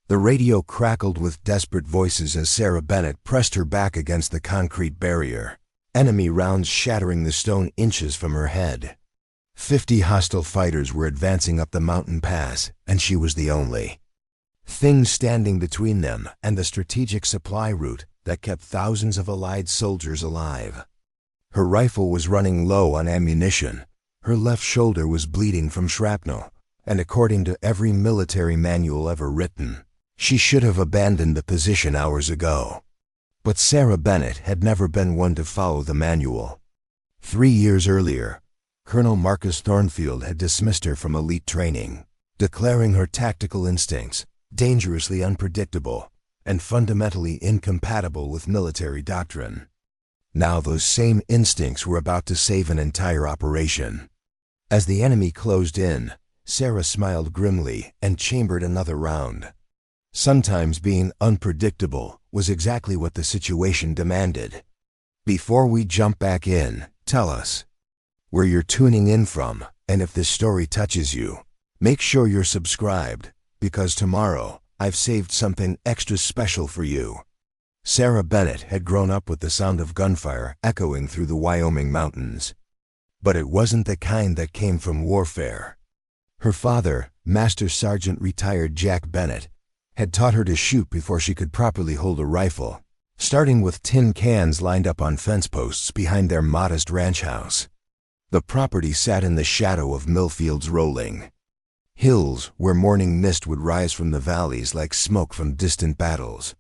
The radio crackled with desperate voices as Sarah Bennett pressed her back against the concrete barrier, enemy rounds shattering the stone inches from her head. 50 hostile fighters were advancing up the mountain pass, and she was the only thing standing between them and the strategic supply route that kept thousands of Allied soldiers alive. Her rifle was running low on ammunition, her left shoulder was bleeding from shrapnel, and according to every military manual ever written, she should have abandoned the position hours ago. But Sarah Bennett had never been one to follow the manual. 3 years earlier, Colonel Marcus Thornfield had dismissed her from elite training, declaring her tactical instincts dangerously unpredictable and fundamentally incompatible with military doctrine. Now those same instincts were about to save an entire operation. As the enemy closed in, Sarah smiled grimly and chambered another round. Sometimes being unpredictable was exactly what the situation demanded. Before we jump back in, tell us where you're tuning in from, and if this story touches you, make sure you're subscribed, because tomorrow I've saved something extra special for you. Sarah Bennett had grown up with the sound of gunfire echoing through the Wyoming mountains. But it wasn't the kind that came from warfare. Her father, Master Sergeant retired Jack Bennett, had taught her to shoot before she could properly hold a rifle, starting with tin cans lined up on fence posts behind their modest ranch house. The property sat in the shadow of millfields rolling hills where morning mist would rise from the valleys like smoke from distant battles.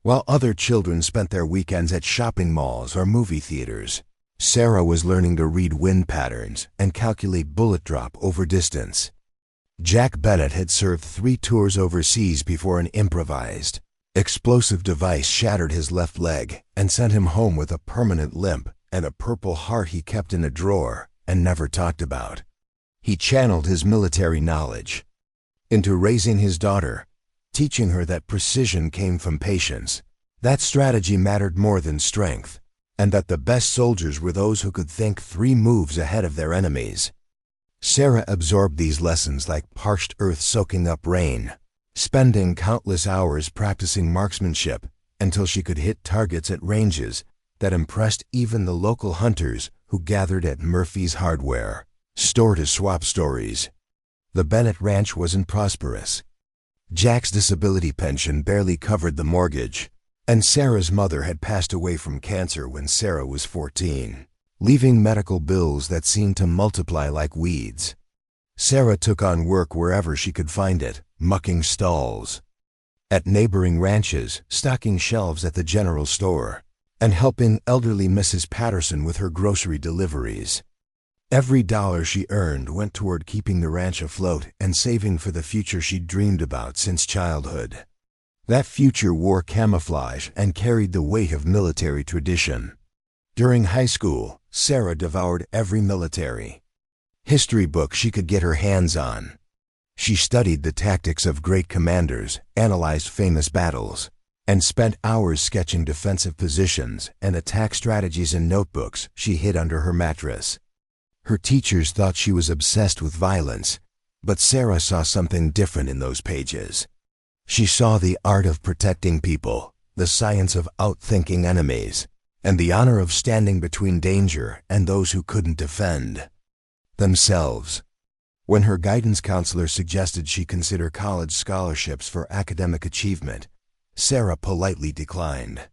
While other children spent their weekends at shopping malls or movie theaters, Sarah was learning to read wind patterns and calculate bullet drop over distance. Jack Bennett had served 3 tours overseas before an improvised, explosive device shattered his left leg and sent him home with a permanent limp and a Purple Heart he kept in a drawer and never talked about. He channeled his military knowledge into raising his daughter, teaching her that precision came from patience, that strategy mattered more than strength, and that the best soldiers were those who could think 3 moves ahead of their enemies. Sarah absorbed these lessons like parched earth soaking up rain, spending countless hours practicing marksmanship until she could hit targets at ranges that impressed even the local hunters who gathered at Murphy's Hardware store to swap stories. The Bennett ranch wasn't prosperous. Jack's disability pension barely covered the mortgage, and Sarah's mother had passed away from cancer when Sarah was 14, leaving medical bills that seemed to multiply like weeds. Sarah took on work wherever she could find it, mucking stalls at neighboring ranches, stocking shelves at the general store, and helping elderly Mrs. Patterson with her grocery deliveries. Every dollar she earned went toward keeping the ranch afloat and saving for the future she'd dreamed about since childhood. That future wore camouflage and carried the weight of military tradition. During high school, Sarah devoured every military history book she could get her hands on. She studied the tactics of great commanders, analyzed famous battles, and spent hours sketching defensive positions and attack strategies in notebooks she hid under her mattress. Her teachers thought she was obsessed with violence, but Sarah saw something different in those pages. She saw the art of protecting people, the science of outthinking enemies, and the honor of standing between danger and those who couldn't defend themselves. When her guidance counselor suggested she consider college scholarships for academic achievement, Sarah politely declined.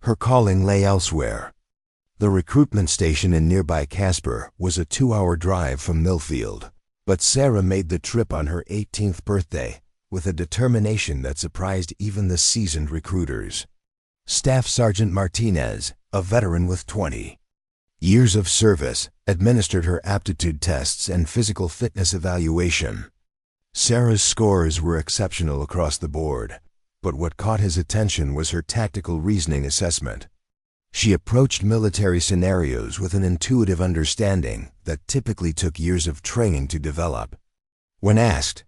Her calling lay elsewhere. The recruitment station in nearby Casper was a 2-hour drive from Millfield, but Sarah made the trip on her 18th birthday with a determination that surprised even the seasoned recruiters. Staff Sergeant Martinez, a veteran with 20 years of service, administered her aptitude tests and physical fitness evaluation. Sarah's scores were exceptional across the board, but what caught his attention was her tactical reasoning assessment. She approached military scenarios with an intuitive understanding that typically took years of training to develop. When asked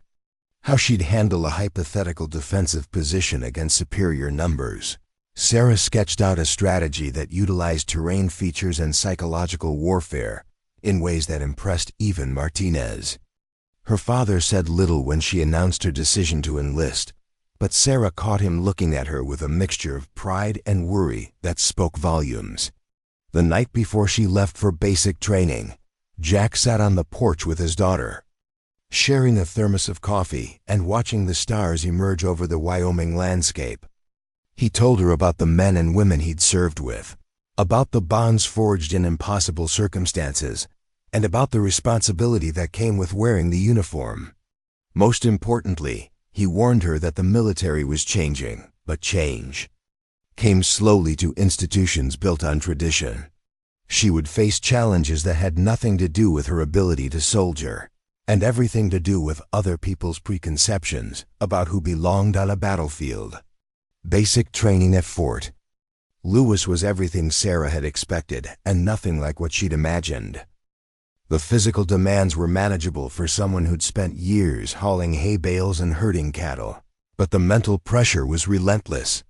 how she'd handle a hypothetical defensive position against superior numbers, Sarah sketched out a strategy that utilized terrain features and psychological warfare in ways that impressed even Martinez. Her father said little when she announced her decision to enlist, but Sarah caught him looking at her with a mixture of pride and worry that spoke volumes. The night before she left for basic training, Jack sat on the porch with his daughter, sharing a thermos of coffee and watching the stars emerge over the Wyoming landscape. He told her about the men and women he'd served with, about the bonds forged in impossible circumstances, and about the responsibility that came with wearing the uniform. Most importantly, he warned her that the military was changing, but change came slowly to institutions built on tradition. She would face challenges that had nothing to do with her ability to soldier, and everything to do with other people's preconceptions about who belonged on a battlefield. Basic training at Fort Lewis was everything Sarah had expected and nothing like what she'd imagined. The physical demands were manageable for someone who'd spent years hauling hay bales and herding cattle, but the mental pressure was relentless.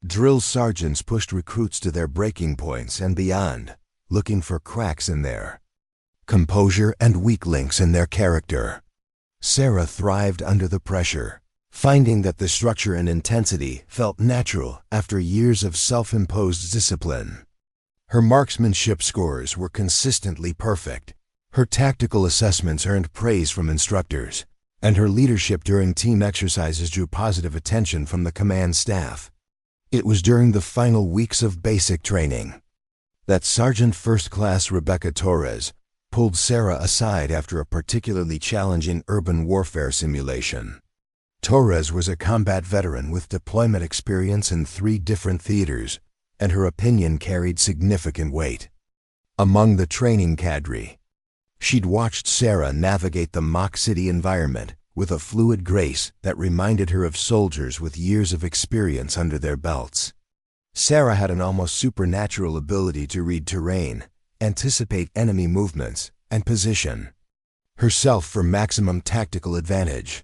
Drill sergeants pushed recruits to their breaking points and beyond, looking for cracks in their composure and weak links in their character. Sarah thrived under the pressure, finding that the structure and intensity felt natural after years of self-imposed discipline. Her marksmanship scores were consistently perfect. Her tactical assessments earned praise from instructors, and her leadership during team exercises drew positive attention from the command staff. It was during the final weeks of basic training that Sergeant First Class Rebecca Torres pulled Sarah aside after a particularly challenging urban warfare simulation. Torres was a combat veteran with deployment experience in 3 different theaters, and her opinion carried significant weight among the training cadre. She'd watched Sarah navigate the mock city environment with a fluid grace that reminded her of soldiers with years of experience under their belts. Sarah had an almost supernatural ability to read terrain, anticipate enemy movements, and position herself for maximum tactical advantage.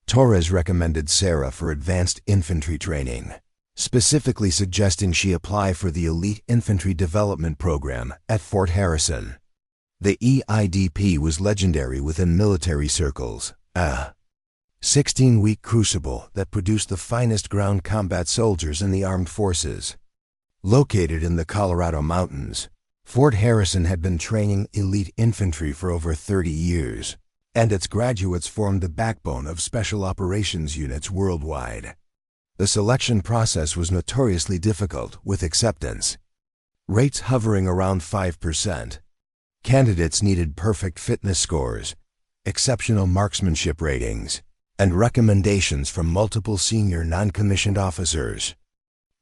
Torres recommended Sarah for advanced infantry training, specifically suggesting she apply for the Elite Infantry Development Program at Fort Harrison. The EIDP was legendary within military circles, a 16-week crucible that produced the finest ground combat soldiers in the armed forces. Located in the Colorado mountains, Fort Harrison had been training elite infantry for over 30 years, and its graduates formed the backbone of special operations units worldwide. The selection process was notoriously difficult, with acceptance rates hovering around 5%. Candidates needed perfect fitness scores, exceptional marksmanship ratings, and recommendations from multiple senior non-commissioned officers.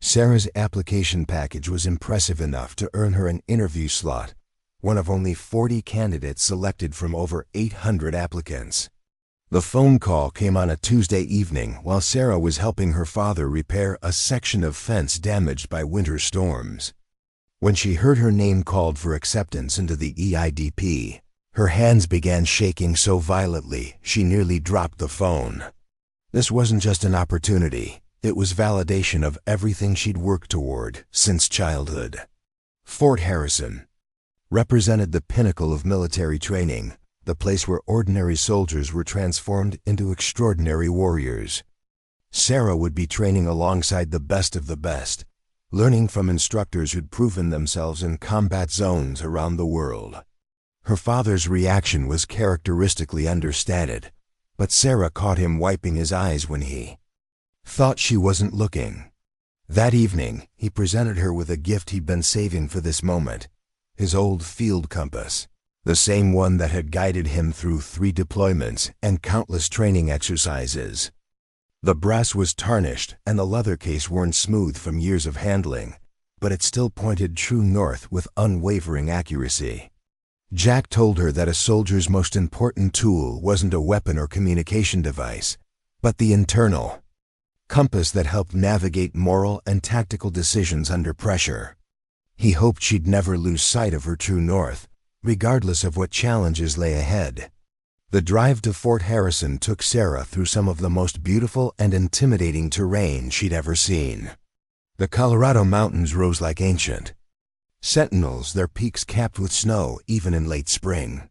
Sarah's application package was impressive enough to earn her an interview slot, one of only 40 candidates selected from over 800 applicants. The phone call came on a Tuesday evening while Sarah was helping her father repair a section of fence damaged by winter storms. When she heard her name called for acceptance into the EIDP, her hands began shaking so violently she nearly dropped the phone. This wasn't just an opportunity, it was validation of everything she'd worked toward since childhood. Fort Harrison represented the pinnacle of military training, the place where ordinary soldiers were transformed into extraordinary warriors. Sarah would be training alongside the best of the best, learning from instructors who'd proven themselves in combat zones around the world. Her father's reaction was characteristically understated, but Sarah caught him wiping his eyes when he thought she wasn't looking. That evening, he presented her with a gift he'd been saving for this moment, his old field compass, the same one that had guided him through 3 deployments and countless training exercises. The brass was tarnished and the leather case worn smooth from years of handling, but it still pointed true north with unwavering accuracy. Jack told her that a soldier's most important tool wasn't a weapon or communication device, but the internal compass that helped navigate moral and tactical decisions under pressure. He hoped she'd never lose sight of her true north, regardless of what challenges lay ahead. The drive to Fort Harrison took Sarah through some of the most beautiful and intimidating terrain she'd ever seen. The Colorado mountains rose like ancient sentinels, their peaks capped with snow even in late spring.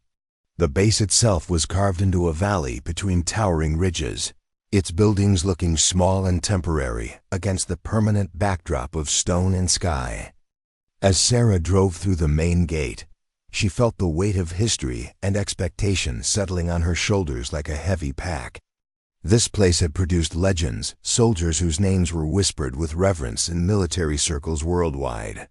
The base itself was carved into a valley between towering ridges, its buildings looking small and temporary against the permanent backdrop of stone and sky. As Sarah drove through the main gate, she felt the weight of history and expectation settling on her shoulders like a heavy pack. This place had produced legends, soldiers whose names were whispered with reverence in military circles worldwide.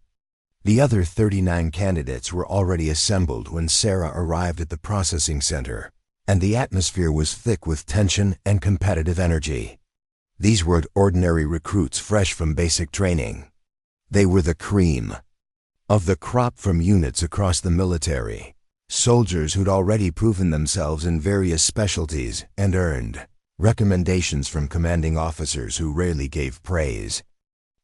The other 39 candidates were already assembled when Sarah arrived at the processing center, and the atmosphere was thick with tension and competitive energy. These weren't ordinary recruits fresh from basic training. They were the cream of the crop from units across the military, soldiers who'd already proven themselves in various specialties and earned recommendations from commanding officers who rarely gave praise.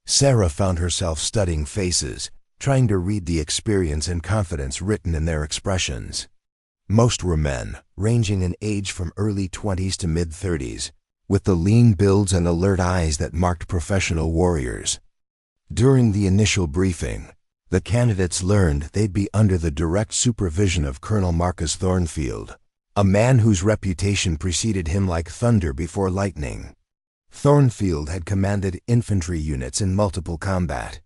Sarah found herself studying faces, trying to read the experience and confidence written in their expressions. Most were men, ranging in age from early 20s to mid-30s, with the lean builds and alert eyes that marked professional warriors. During the initial briefing, the candidates learned they'd be under the direct supervision of Colonel Marcus Thornfield, a man whose reputation preceded him like thunder before lightning. Thornfield had commanded infantry units in multiple combat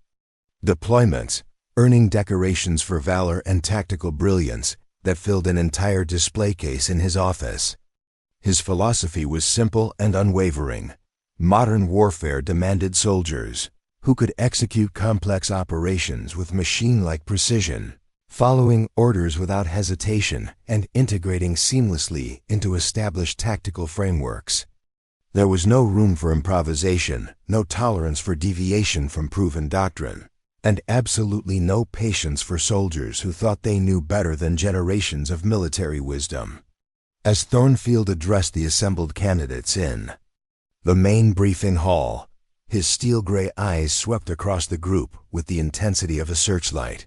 deployments, earning decorations for valor and tactical brilliance that filled an entire display case in his office. His philosophy was simple and unwavering. Modern warfare demanded soldiers who could execute complex operations with machine-like precision, following orders without hesitation and integrating seamlessly into established tactical frameworks. There was no room for improvisation, no tolerance for deviation from proven doctrine, and absolutely no patience for soldiers who thought they knew better than generations of military wisdom. As Thornfield addressed the assembled candidates in the main briefing hall, his steel-gray eyes swept across the group with the intensity of a searchlight.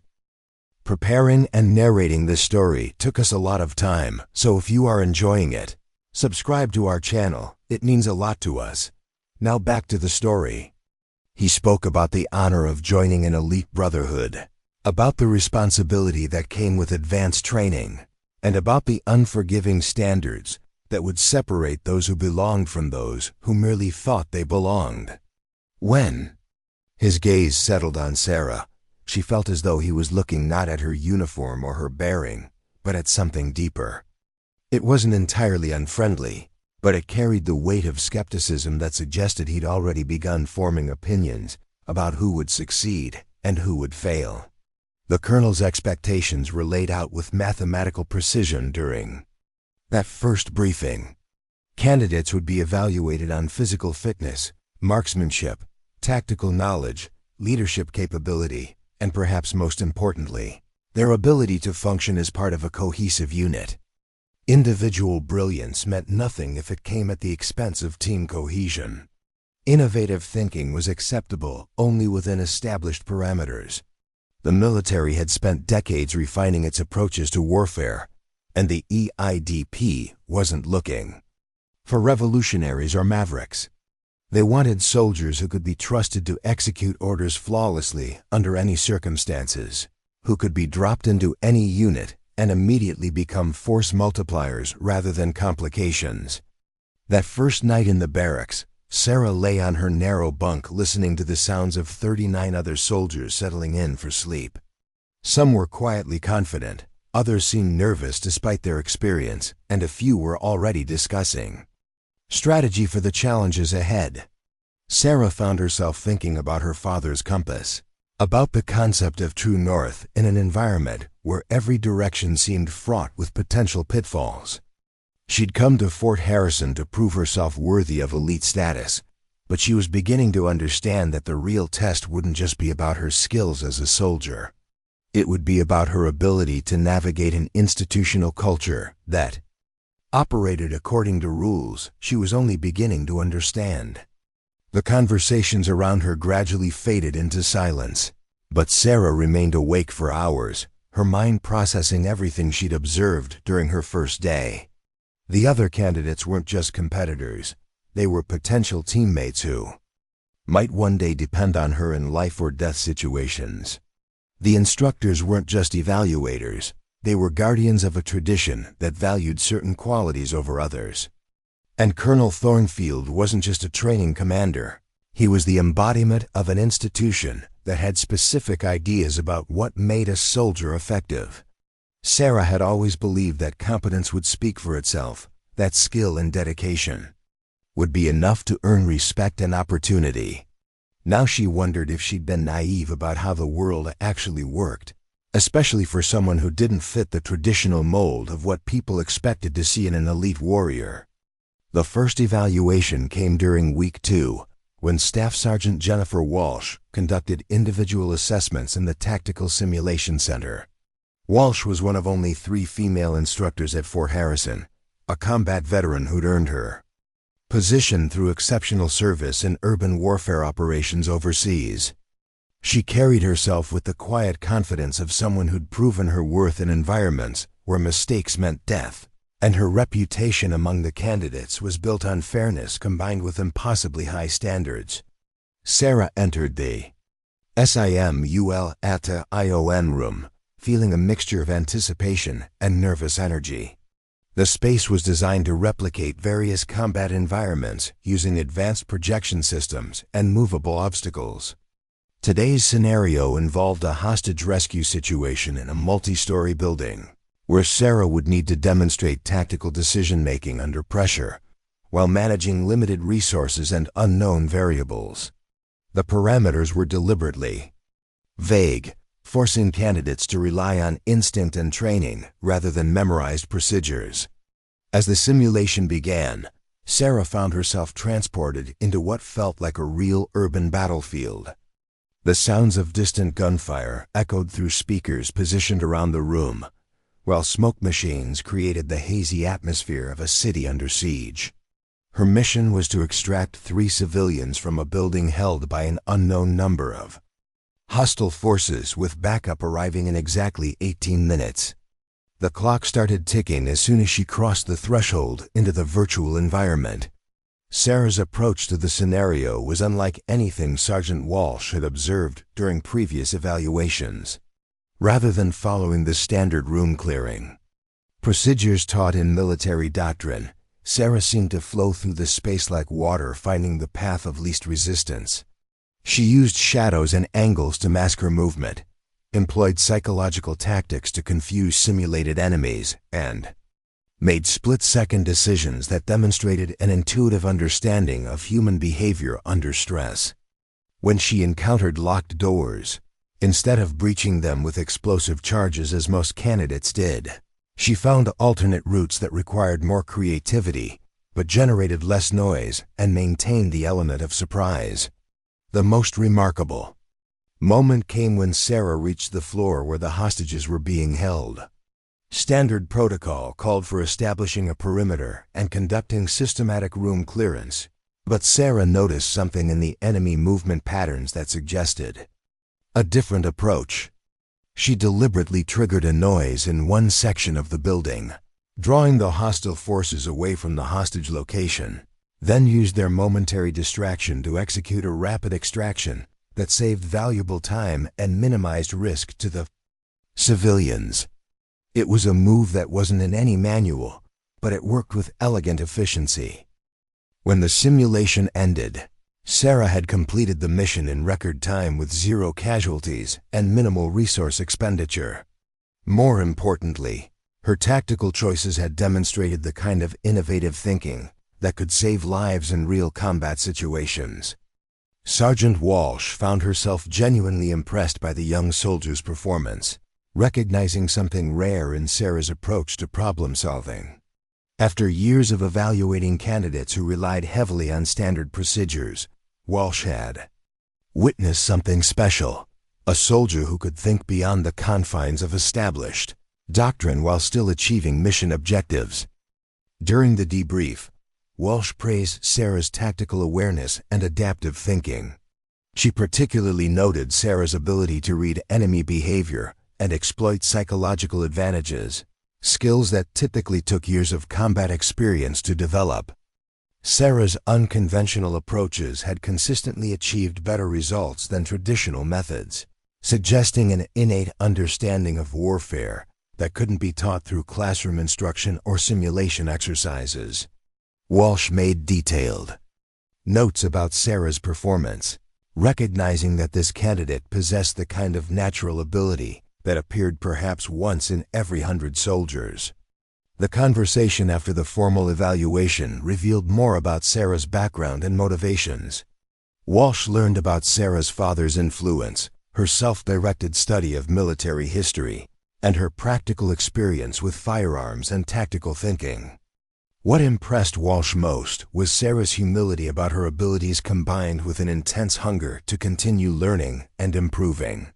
Preparing and narrating this story took us a lot of time, so if you are enjoying it, subscribe to our channel. It means a lot to us. Now back to the story. He spoke about the honor of joining an elite brotherhood, about the responsibility that came with advanced training, and about the unforgiving standards that would separate those who belonged from those who merely thought they belonged. When his gaze settled on Sarah, she felt as though he was looking not at her uniform or her bearing, but at something deeper. It wasn't entirely unfriendly, but it carried the weight of skepticism that suggested he'd already begun forming opinions about who would succeed and who would fail. The colonel's expectations were laid out with mathematical precision during that first briefing. Candidates would be evaluated on physical fitness, marksmanship, tactical knowledge, leadership capability, and perhaps most importantly, their ability to function as part of a cohesive unit. Individual brilliance meant nothing if it came at the expense of team cohesion. Innovative thinking was acceptable only within established parameters. The military had spent decades refining its approaches to warfare, and the EIDP wasn't looking for revolutionaries or mavericks. They wanted soldiers who could be trusted to execute orders flawlessly under any circumstances, who could be dropped into any unit and immediately become force multipliers rather than complications. That first night in the barracks, Sarah lay on her narrow bunk listening to the sounds of 39 other soldiers settling in for sleep. Some were quietly confident, others seemed nervous despite their experience, and a few were already discussing strategy for the challenges ahead. Sarah found herself thinking about her father's compass, about the concept of true north in an environment where every direction seemed fraught with potential pitfalls. She'd come to Fort Harrison to prove herself worthy of elite status, but she was beginning to understand that the real test wouldn't just be about her skills as a soldier. It would be about her ability to navigate an institutional culture that operated according to rules she was only beginning to understand. The conversations around her gradually faded into silence, but Sarah remained awake for hours, her mind processing everything she'd observed during her first day. The other candidates weren't just competitors, they were potential teammates who might one day depend on her in life or death situations. The instructors weren't just evaluators, they were guardians of a tradition that valued certain qualities over others. And Colonel Thornfield wasn't just a training commander. He was the embodiment of an institution that had specific ideas about what made a soldier effective. Sarah had always believed that competence would speak for itself, that skill and dedication would be enough to earn respect and opportunity. Now she wondered if she'd been naive about how the world actually worked, especially for someone who didn't fit the traditional mold of what people expected to see in an elite warrior. The first evaluation came during week 2, when Staff Sergeant Jennifer Walsh conducted individual assessments in the Tactical Simulation Center. Walsh was one of only 3 female instructors at Fort Harrison, a combat veteran who'd earned her position through exceptional service in urban warfare operations overseas. She carried herself with the quiet confidence of someone who'd proven her worth in environments where mistakes meant death, and her reputation among the candidates was built on fairness combined with impossibly high standards. Sarah entered the SIMUL-ATA-ION room, feeling a mixture of anticipation and nervous energy. The space was designed to replicate various combat environments using advanced projection systems and movable obstacles. Today's scenario involved a hostage rescue situation in a multi-story building, where Sarah would need to demonstrate tactical decision-making under pressure, while managing limited resources and unknown variables. The parameters were deliberately vague, forcing candidates to rely on instinct and training rather than memorized procedures. As the simulation began, Sarah found herself transported into what felt like a real urban battlefield. The sounds of distant gunfire echoed through speakers positioned around the room, while smoke machines created the hazy atmosphere of a city under siege. Her mission was to extract 3 civilians from a building held by an unknown number of hostile forces, with backup arriving in exactly 18 minutes. The clock started ticking as soon as she crossed the threshold into the virtual environment. Sarah's approach to the scenario was unlike anything Sergeant Walsh had observed during previous evaluations. Rather than following the standard room clearing procedures taught in military doctrine, Sarah seemed to flow through the space like water, finding the path of least resistance. She used shadows and angles to mask her movement, employed psychological tactics to confuse simulated enemies, and made split-second decisions that demonstrated an intuitive understanding of human behavior under stress. When she encountered locked doors, instead of breaching them with explosive charges as most candidates did, she found alternate routes that required more creativity, but generated less noise and maintained the element of surprise. The most remarkable moment came when Sarah reached the floor where the hostages were being held. Standard protocol called for establishing a perimeter and conducting systematic room clearance, but Sarah noticed something in the enemy movement patterns that suggested a different approach. She deliberately triggered a noise in one section of the building, drawing the hostile forces away from the hostage location, then used their momentary distraction to execute a rapid extraction that saved valuable time and minimized risk to the civilians. It was a move that wasn't in any manual, but it worked with elegant efficiency. When the simulation ended, Sarah had completed the mission in record time with 0 casualties and minimal resource expenditure. More importantly, her tactical choices had demonstrated the kind of innovative thinking that could save lives in real combat situations. Sergeant Walsh found herself genuinely impressed by the young soldier's performance, recognizing something rare in Sarah's approach to problem-solving. After years of evaluating candidates who relied heavily on standard procedures, Walsh had witnessed something special, a soldier who could think beyond the confines of established doctrine while still achieving mission objectives. During the debrief, Walsh praised Sarah's tactical awareness and adaptive thinking. She particularly noted Sarah's ability to read enemy behavior and exploit psychological advantages, skills that typically took years of combat experience to develop. Sarah's unconventional approaches had consistently achieved better results than traditional methods, suggesting an innate understanding of warfare that couldn't be taught through classroom instruction or simulation exercises. Walsh made detailed notes about Sarah's performance, recognizing that this candidate possessed the kind of natural ability that appeared perhaps once in every 100 soldiers. The conversation after the formal evaluation revealed more about Sarah's background and motivations. Walsh learned about Sarah's father's influence, her self-directed study of military history, and her practical experience with firearms and tactical thinking. What impressed Walsh most was Sarah's humility about her abilities combined with an intense hunger to continue learning and improving.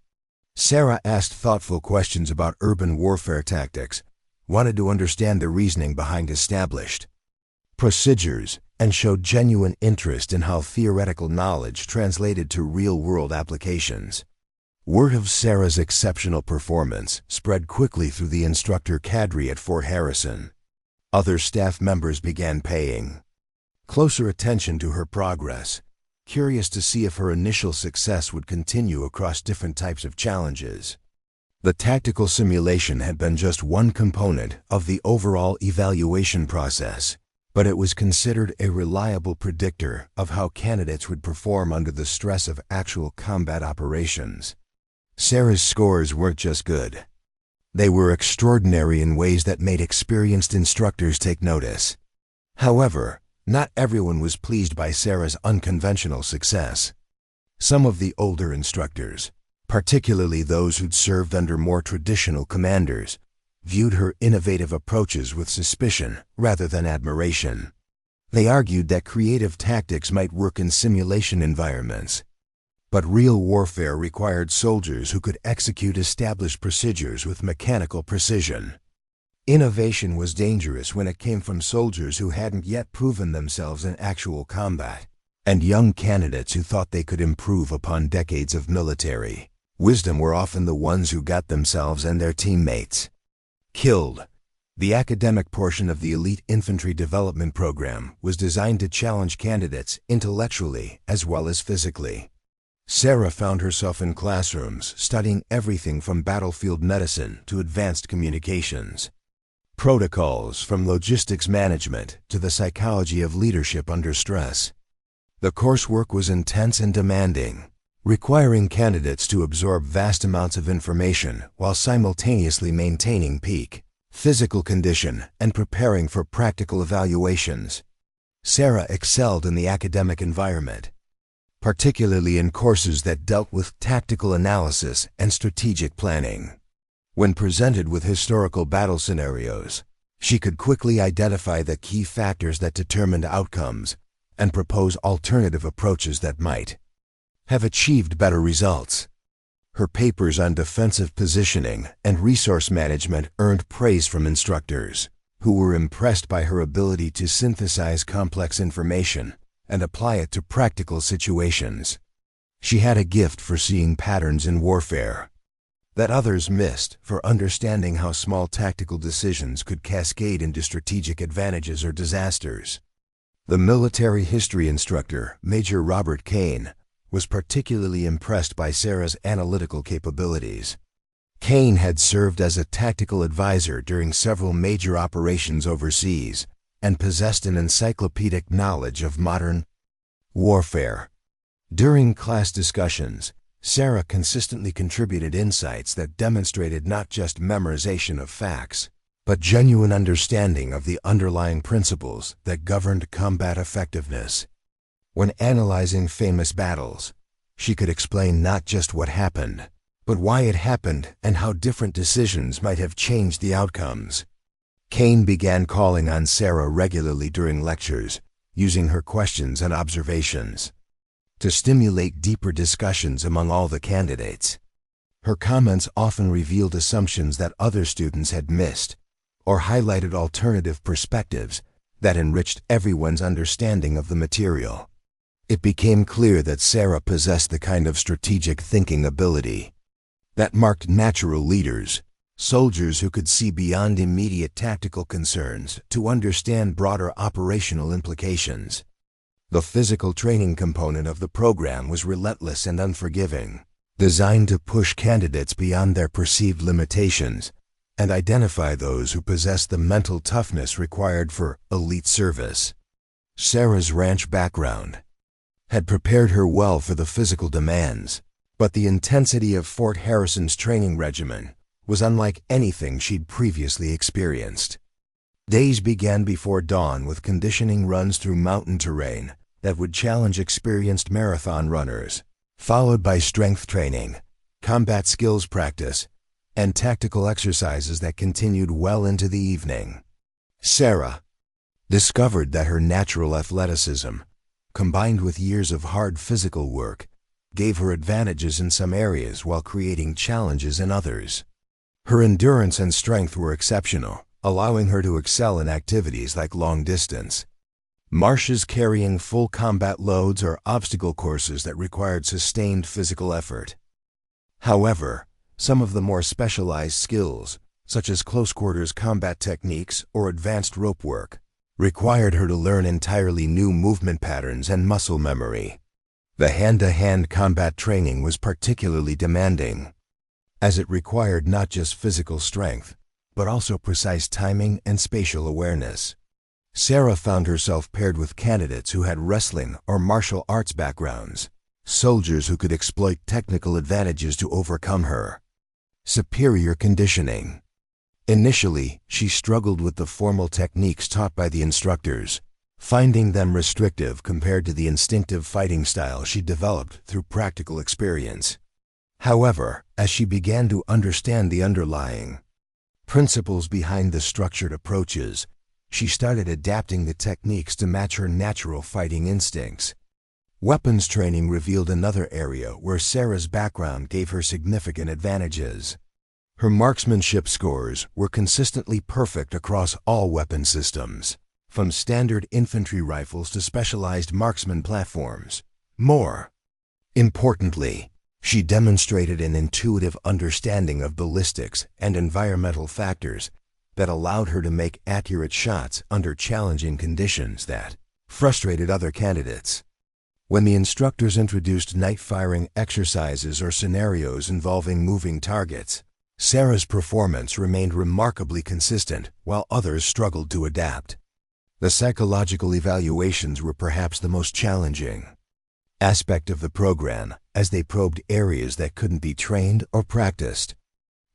Sarah asked thoughtful questions about urban warfare tactics, wanted to understand the reasoning behind established procedures, and showed genuine interest in how theoretical knowledge translated to real-world applications. Word of Sarah's exceptional performance spread quickly through the instructor cadre at Fort Harrison. Other staff members began paying closer attention to her progress, curious to see if her initial success would continue across different types of challenges. The tactical simulation had been just one component of the overall evaluation process, but it was considered a reliable predictor of how candidates would perform under the stress of actual combat operations. Sarah's scores weren't just good. They were extraordinary in ways that made experienced instructors take notice. However, not everyone was pleased by Sarah's unconventional success. Some of the older instructors, particularly those who'd served under more traditional commanders, viewed her innovative approaches with suspicion rather than admiration. They argued that creative tactics might work in simulation environments, but real warfare required soldiers who could execute established procedures with mechanical precision. Innovation was dangerous when it came from soldiers who hadn't yet proven themselves in actual combat, and young candidates who thought they could improve upon decades of military wisdom were often the ones who got themselves and their teammates killed. The academic portion of the Elite Infantry Development Program was designed to challenge candidates intellectually as well as physically. Sarah found herself in classrooms studying everything from battlefield medicine to advanced communications, protocols from logistics management to the psychology of leadership under stress. The coursework was intense and demanding, requiring candidates to absorb vast amounts of information while simultaneously maintaining peak physical condition and preparing for practical evaluations. Sarah excelled in the academic environment, particularly in courses that dealt with tactical analysis and strategic planning. When presented with historical battle scenarios, she could quickly identify the key factors that determined outcomes and propose alternative approaches that might have achieved better results. Her papers on defensive positioning and resource management earned praise from instructors, who were impressed by her ability to synthesize complex information and apply it to practical situations. She had a gift for seeing patterns in warfare that others missed, for understanding how small tactical decisions could cascade into strategic advantages or disasters. The military history instructor, Major Robert Kane, was particularly impressed by Sarah's analytical capabilities. Kane had served as a tactical advisor during several major operations overseas and possessed an encyclopedic knowledge of modern warfare. During class discussions, Sarah consistently contributed insights that demonstrated not just memorization of facts, but genuine understanding of the underlying principles that governed combat effectiveness. When analyzing famous battles, she could explain not just what happened, but why it happened and how different decisions might have changed the outcomes. Kane began calling on Sarah regularly during lectures, using her questions and observations to stimulate deeper discussions among all the candidates. Her comments often revealed assumptions that other students had missed, or highlighted alternative perspectives that enriched everyone's understanding of the material. It became clear that Sarah possessed the kind of strategic thinking ability that marked natural leaders, soldiers who could see beyond immediate tactical concerns to understand broader operational implications. The physical training component of the program was relentless and unforgiving, designed to push candidates beyond their perceived limitations and identify those who possessed the mental toughness required for elite service. Sarah's ranch background had prepared her well for the physical demands, but the intensity of Fort Harrison's training regimen was unlike anything she'd previously experienced. Days began before dawn with conditioning runs through mountain terrain that would challenge experienced marathon runners, followed by strength training, combat skills practice, and tactical exercises that continued well into the evening. Sarah discovered that her natural athleticism, combined with years of hard physical work, gave her advantages in some areas while creating challenges in others. Her endurance and strength were exceptional, allowing her to excel in activities like long distance, marches carrying full combat loads, or obstacle courses that required sustained physical effort. However, some of the more specialized skills, such as close-quarters combat techniques or advanced rope work, required her to learn entirely new movement patterns and muscle memory. The hand-to-hand combat training was particularly demanding, as it required not just physical strength, but also precise timing and spatial awareness. Sarah found herself paired with candidates who had wrestling or martial arts backgrounds, soldiers who could exploit technical advantages to overcome her. Superior conditioning. Initially, she struggled with the formal techniques taught by the instructors, finding them restrictive compared to the instinctive fighting style she developed through practical experience. However, as she began to understand the underlying principles behind the structured approaches, she started adapting the techniques to match her natural fighting instincts. Weapons training revealed another area where Sarah's background gave her significant advantages. Her marksmanship scores were consistently perfect across all weapon systems, from standard infantry rifles to specialized marksman platforms. More importantly, she demonstrated an intuitive understanding of ballistics and environmental factors that allowed her to make accurate shots under challenging conditions that frustrated other candidates. When the instructors introduced night firing exercises or scenarios involving moving targets, Sarah's performance remained remarkably consistent while others struggled to adapt. The psychological evaluations were perhaps the most challenging aspect of the program, as they probed areas that couldn't be trained or practiced.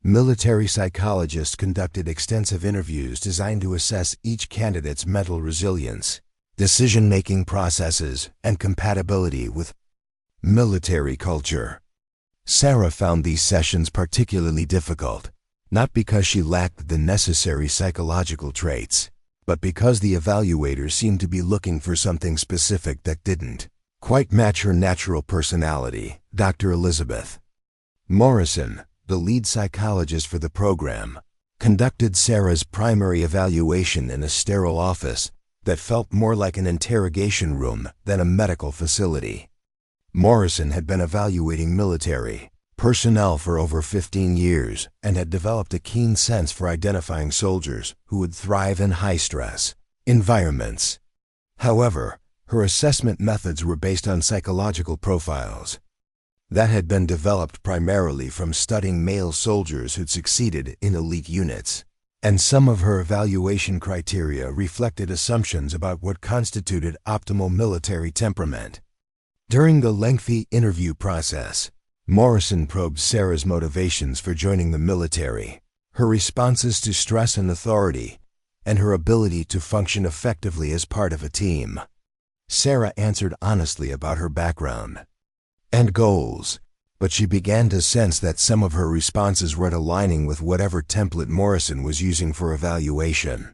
Military psychologists conducted extensive interviews designed to assess each candidate's mental resilience, decision-making processes, and compatibility with military culture. Sarah found these sessions particularly difficult, not because she lacked the necessary psychological traits, but because the evaluators seemed to be looking for something specific that didn't quite match her natural personality. Dr. Elizabeth Morrison, the lead psychologist for the program, conducted Sarah's primary evaluation in a sterile office that felt more like an interrogation room than a medical facility. Morrison had been evaluating military personnel for over 15 years and had developed a keen sense for identifying soldiers who would thrive in high-stress environments. However, her assessment methods were based on psychological profiles that had been developed primarily from studying male soldiers who'd succeeded in elite units, and some of her evaluation criteria reflected assumptions about what constituted optimal military temperament. During the lengthy interview process, Morrison probed Sarah's motivations for joining the military, her responses to stress and authority, and her ability to function effectively as part of a team. Sarah answered honestly about her background and goals, but she began to sense that some of her responses weren't aligning with whatever template Morrison was using for evaluation.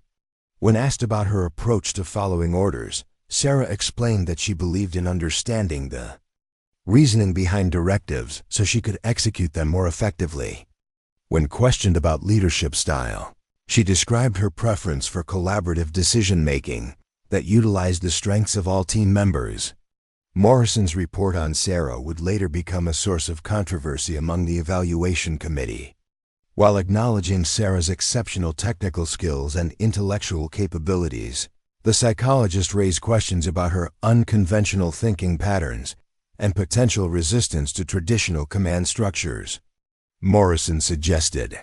When asked about her approach to following orders, Sarah explained that she believed in understanding the reasoning behind directives so she could execute them more effectively. When questioned about leadership style, she described her preference for collaborative decision-making that utilized the strengths of all team members. Morrison's report on Sarah would later become a source of controversy among the evaluation committee. While acknowledging Sarah's exceptional technical skills and intellectual capabilities, the psychologist raised questions about her unconventional thinking patterns and potential resistance to traditional command structures. Morrison suggested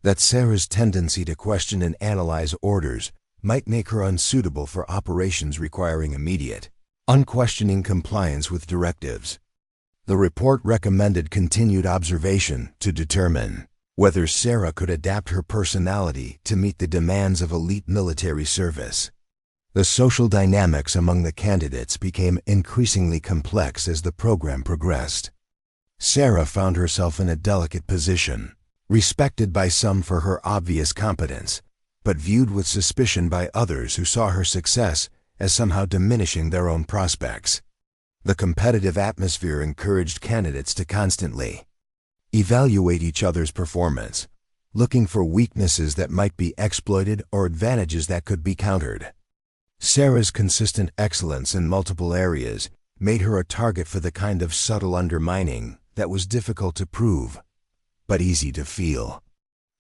that Sarah's tendency to question and analyze orders might make her unsuitable for operations requiring immediate, unquestioning compliance with directives. The report recommended continued observation to determine whether Sarah could adapt her personality to meet the demands of elite military service. The social dynamics among the candidates became increasingly complex as the program progressed. Sarah found herself in a delicate position, respected by some for her obvious competence, but viewed with suspicion by others who saw her success as somehow diminishing their own prospects. The competitive atmosphere encouraged candidates to constantly evaluate each other's performance, looking for weaknesses that might be exploited or advantages that could be countered. Sarah's consistent excellence in multiple areas made her a target for the kind of subtle undermining that was difficult to prove, but easy to feel.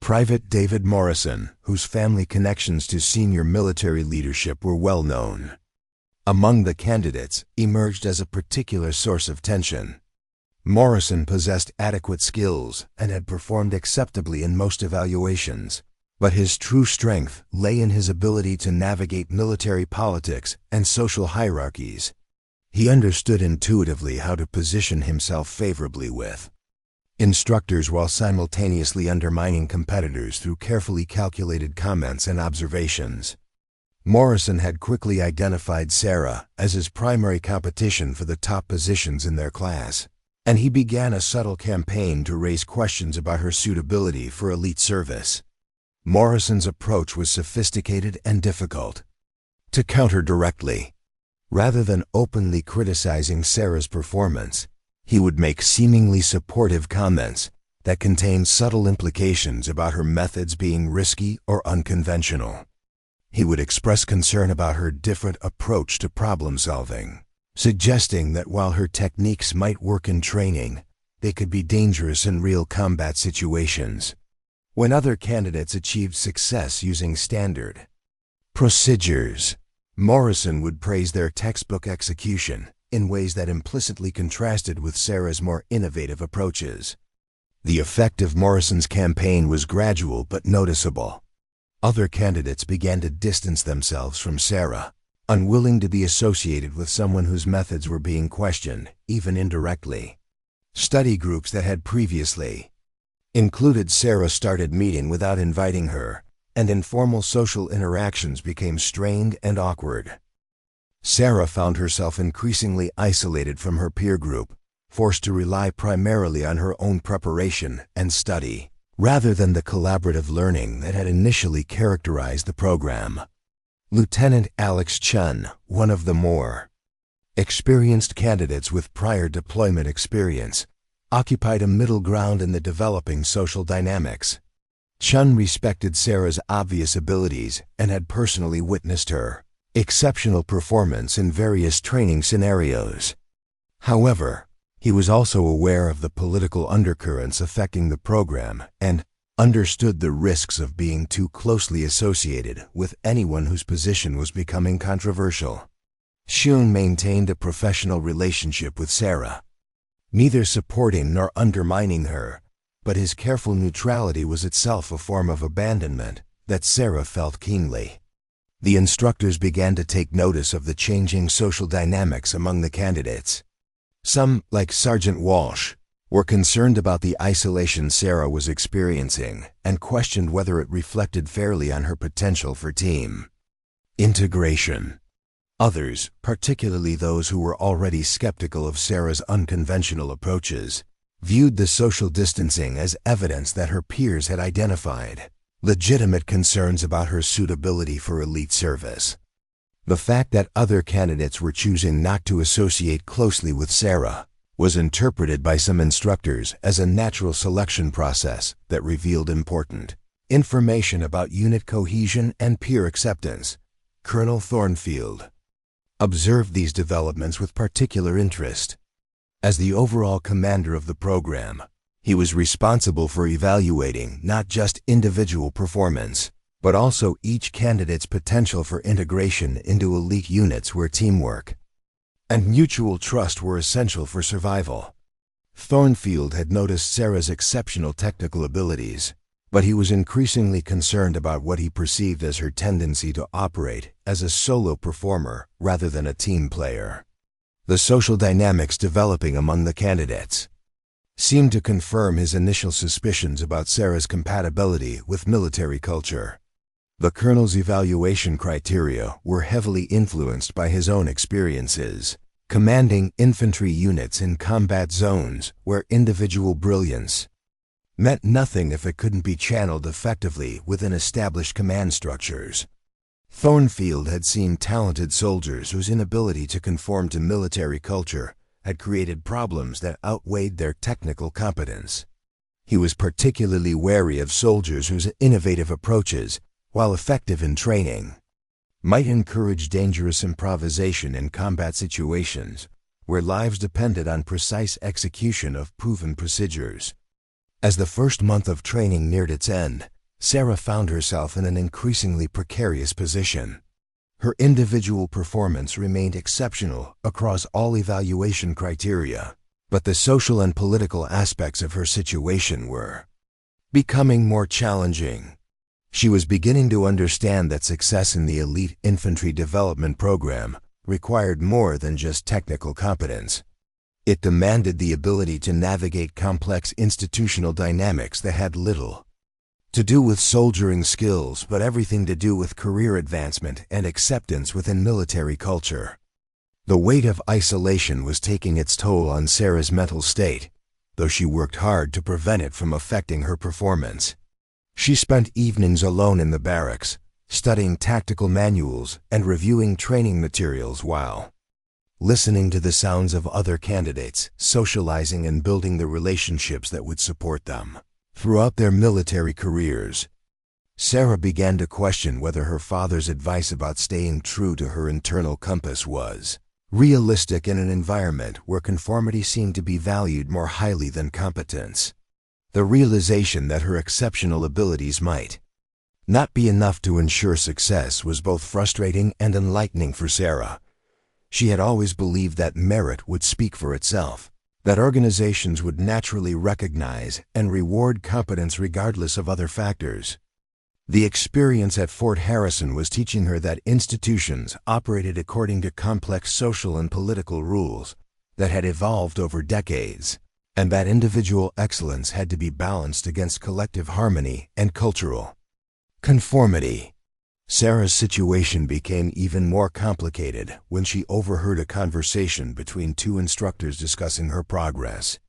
Private David Morrison, whose family connections to senior military leadership were well known among the candidates, emerged as a particular source of tension. Morrison possessed adequate skills and had performed acceptably in most evaluations, but his true strength lay in his ability to navigate military politics and social hierarchies. He understood intuitively how to position himself favorably with instructors while simultaneously undermining competitors through carefully calculated comments and observations. Morrison had quickly identified Sarah as his primary competition for the top positions in their class, and he began a subtle campaign to raise questions about her suitability for elite service. Morrison's approach was sophisticated and difficult to counter directly. Rather than openly criticizing Sarah's performance, he would make seemingly supportive comments that contained subtle implications about her methods being risky or unconventional. He would express concern about her different approach to problem solving, suggesting that while her techniques might work in training, they could be dangerous in real combat situations. When other candidates achieved success using standard procedures, Morrison would praise their textbook execution in ways that implicitly contrasted with Sarah's more innovative approaches. The effect of Morrison's campaign was gradual but noticeable. Other candidates began to distance themselves from Sarah, unwilling to be associated with someone whose methods were being questioned, even indirectly. Study groups that had previously included Sarah started meeting without inviting her, and informal social interactions became strained and awkward. Sarah found herself increasingly isolated from her peer group, forced to rely primarily on her own preparation and study, rather than the collaborative learning that had initially characterized the program. Lieutenant Alex Chun, one of the more experienced candidates with prior deployment experience, occupied a middle ground in the developing social dynamics. Chun respected Sarah's obvious abilities and had personally witnessed her exceptional performance in various training scenarios. However, he was also aware of the political undercurrents affecting the program and understood the risks of being too closely associated with anyone whose position was becoming controversial. Chun maintained a professional relationship with Sarah, neither supporting nor undermining her, but his careful neutrality was itself a form of abandonment that Sarah felt keenly. The instructors began to take notice of the changing social dynamics among the candidates. Some, like Sergeant Walsh, were concerned about the isolation Sarah was experiencing and questioned whether it reflected fairly on her potential for team integration. Others, particularly those who were already skeptical of Sarah's unconventional approaches, viewed the social distancing as evidence that her peers had identified legitimate concerns about her suitability for elite service. The fact that other candidates were choosing not to associate closely with Sarah was interpreted by some instructors as a natural selection process that revealed important information about unit cohesion and peer acceptance. Colonel Thornfield observed these developments with particular interest. As the overall commander of the program, he was responsible for evaluating not just individual performance, but also each candidate's potential for integration into elite units where teamwork and mutual trust were essential for survival. Thornfield had noticed Sarah's exceptional technical abilities, But he was increasingly concerned about what he perceived as her tendency to operate as a solo performer rather than a team player. The social dynamics developing among the candidates seemed to confirm his initial suspicions about Sarah's compatibility with military culture. The colonel's evaluation criteria were heavily influenced by his own experiences, commanding infantry units in combat zones where individual brilliance meant nothing if it couldn't be channeled effectively within established command structures. Thornfield had seen talented soldiers whose inability to conform to military culture had created problems that outweighed their technical competence. He was particularly wary of soldiers whose innovative approaches, while effective in training, might encourage dangerous improvisation in combat situations where lives depended on precise execution of proven procedures. As the first month of training neared its end, Sarah found herself in an increasingly precarious position. Her individual performance remained exceptional across all evaluation criteria, but the social and political aspects of her situation were becoming more challenging. She was beginning to understand that success in the elite infantry development program required more than just technical competence. It demanded the ability to navigate complex institutional dynamics that had little to do with soldiering skills, but everything to do with career advancement and acceptance within military culture. The weight of isolation was taking its toll on Sarah's mental state, though she worked hard to prevent it from affecting her performance. She spent evenings alone in the barracks, studying tactical manuals and reviewing training materials while listening to the sounds of other candidates, socializing and building the relationships that would support them throughout their military careers. Sarah began to question whether her father's advice about staying true to her internal compass was realistic in an environment where conformity seemed to be valued more highly than competence. The realization that her exceptional abilities might not be enough to ensure success was both frustrating and enlightening for Sarah. She had always believed that merit would speak for itself, that organizations would naturally recognize and reward competence regardless of other factors. The experience at Fort Harrison was teaching her that institutions operated according to complex social and political rules that had evolved over decades, and that individual excellence had to be balanced against collective harmony and cultural conformity. Sarah's situation became even more complicated when she overheard a conversation between two instructors discussing her progress.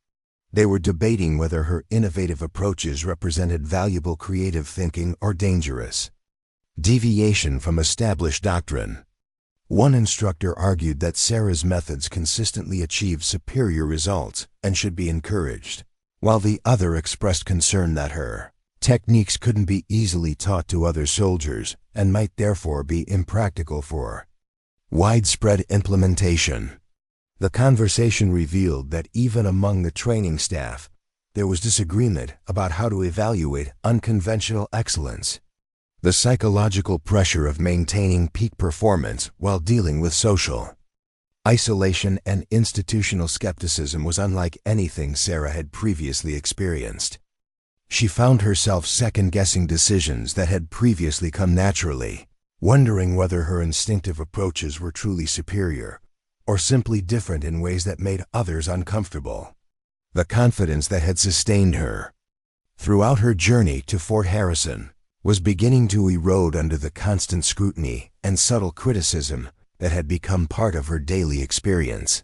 They were debating whether her innovative approaches represented valuable creative thinking or dangerous deviation from established doctrine. One instructor argued that Sarah's methods consistently achieved superior results and should be encouraged, while the other expressed concern that her techniques couldn't be easily taught to other soldiers and might therefore be impractical for widespread implementation. The conversation revealed that even among the training staff, there was disagreement about how to evaluate unconventional excellence. The psychological pressure of maintaining peak performance while dealing with social isolation and institutional skepticism was unlike anything Sarah had previously experienced. She found herself second-guessing decisions that had previously come naturally, wondering whether her instinctive approaches were truly superior or simply different in ways that made others uncomfortable. The confidence that had sustained her throughout her journey to Fort Harrison was beginning to erode under the constant scrutiny and subtle criticism that had become part of her daily experience.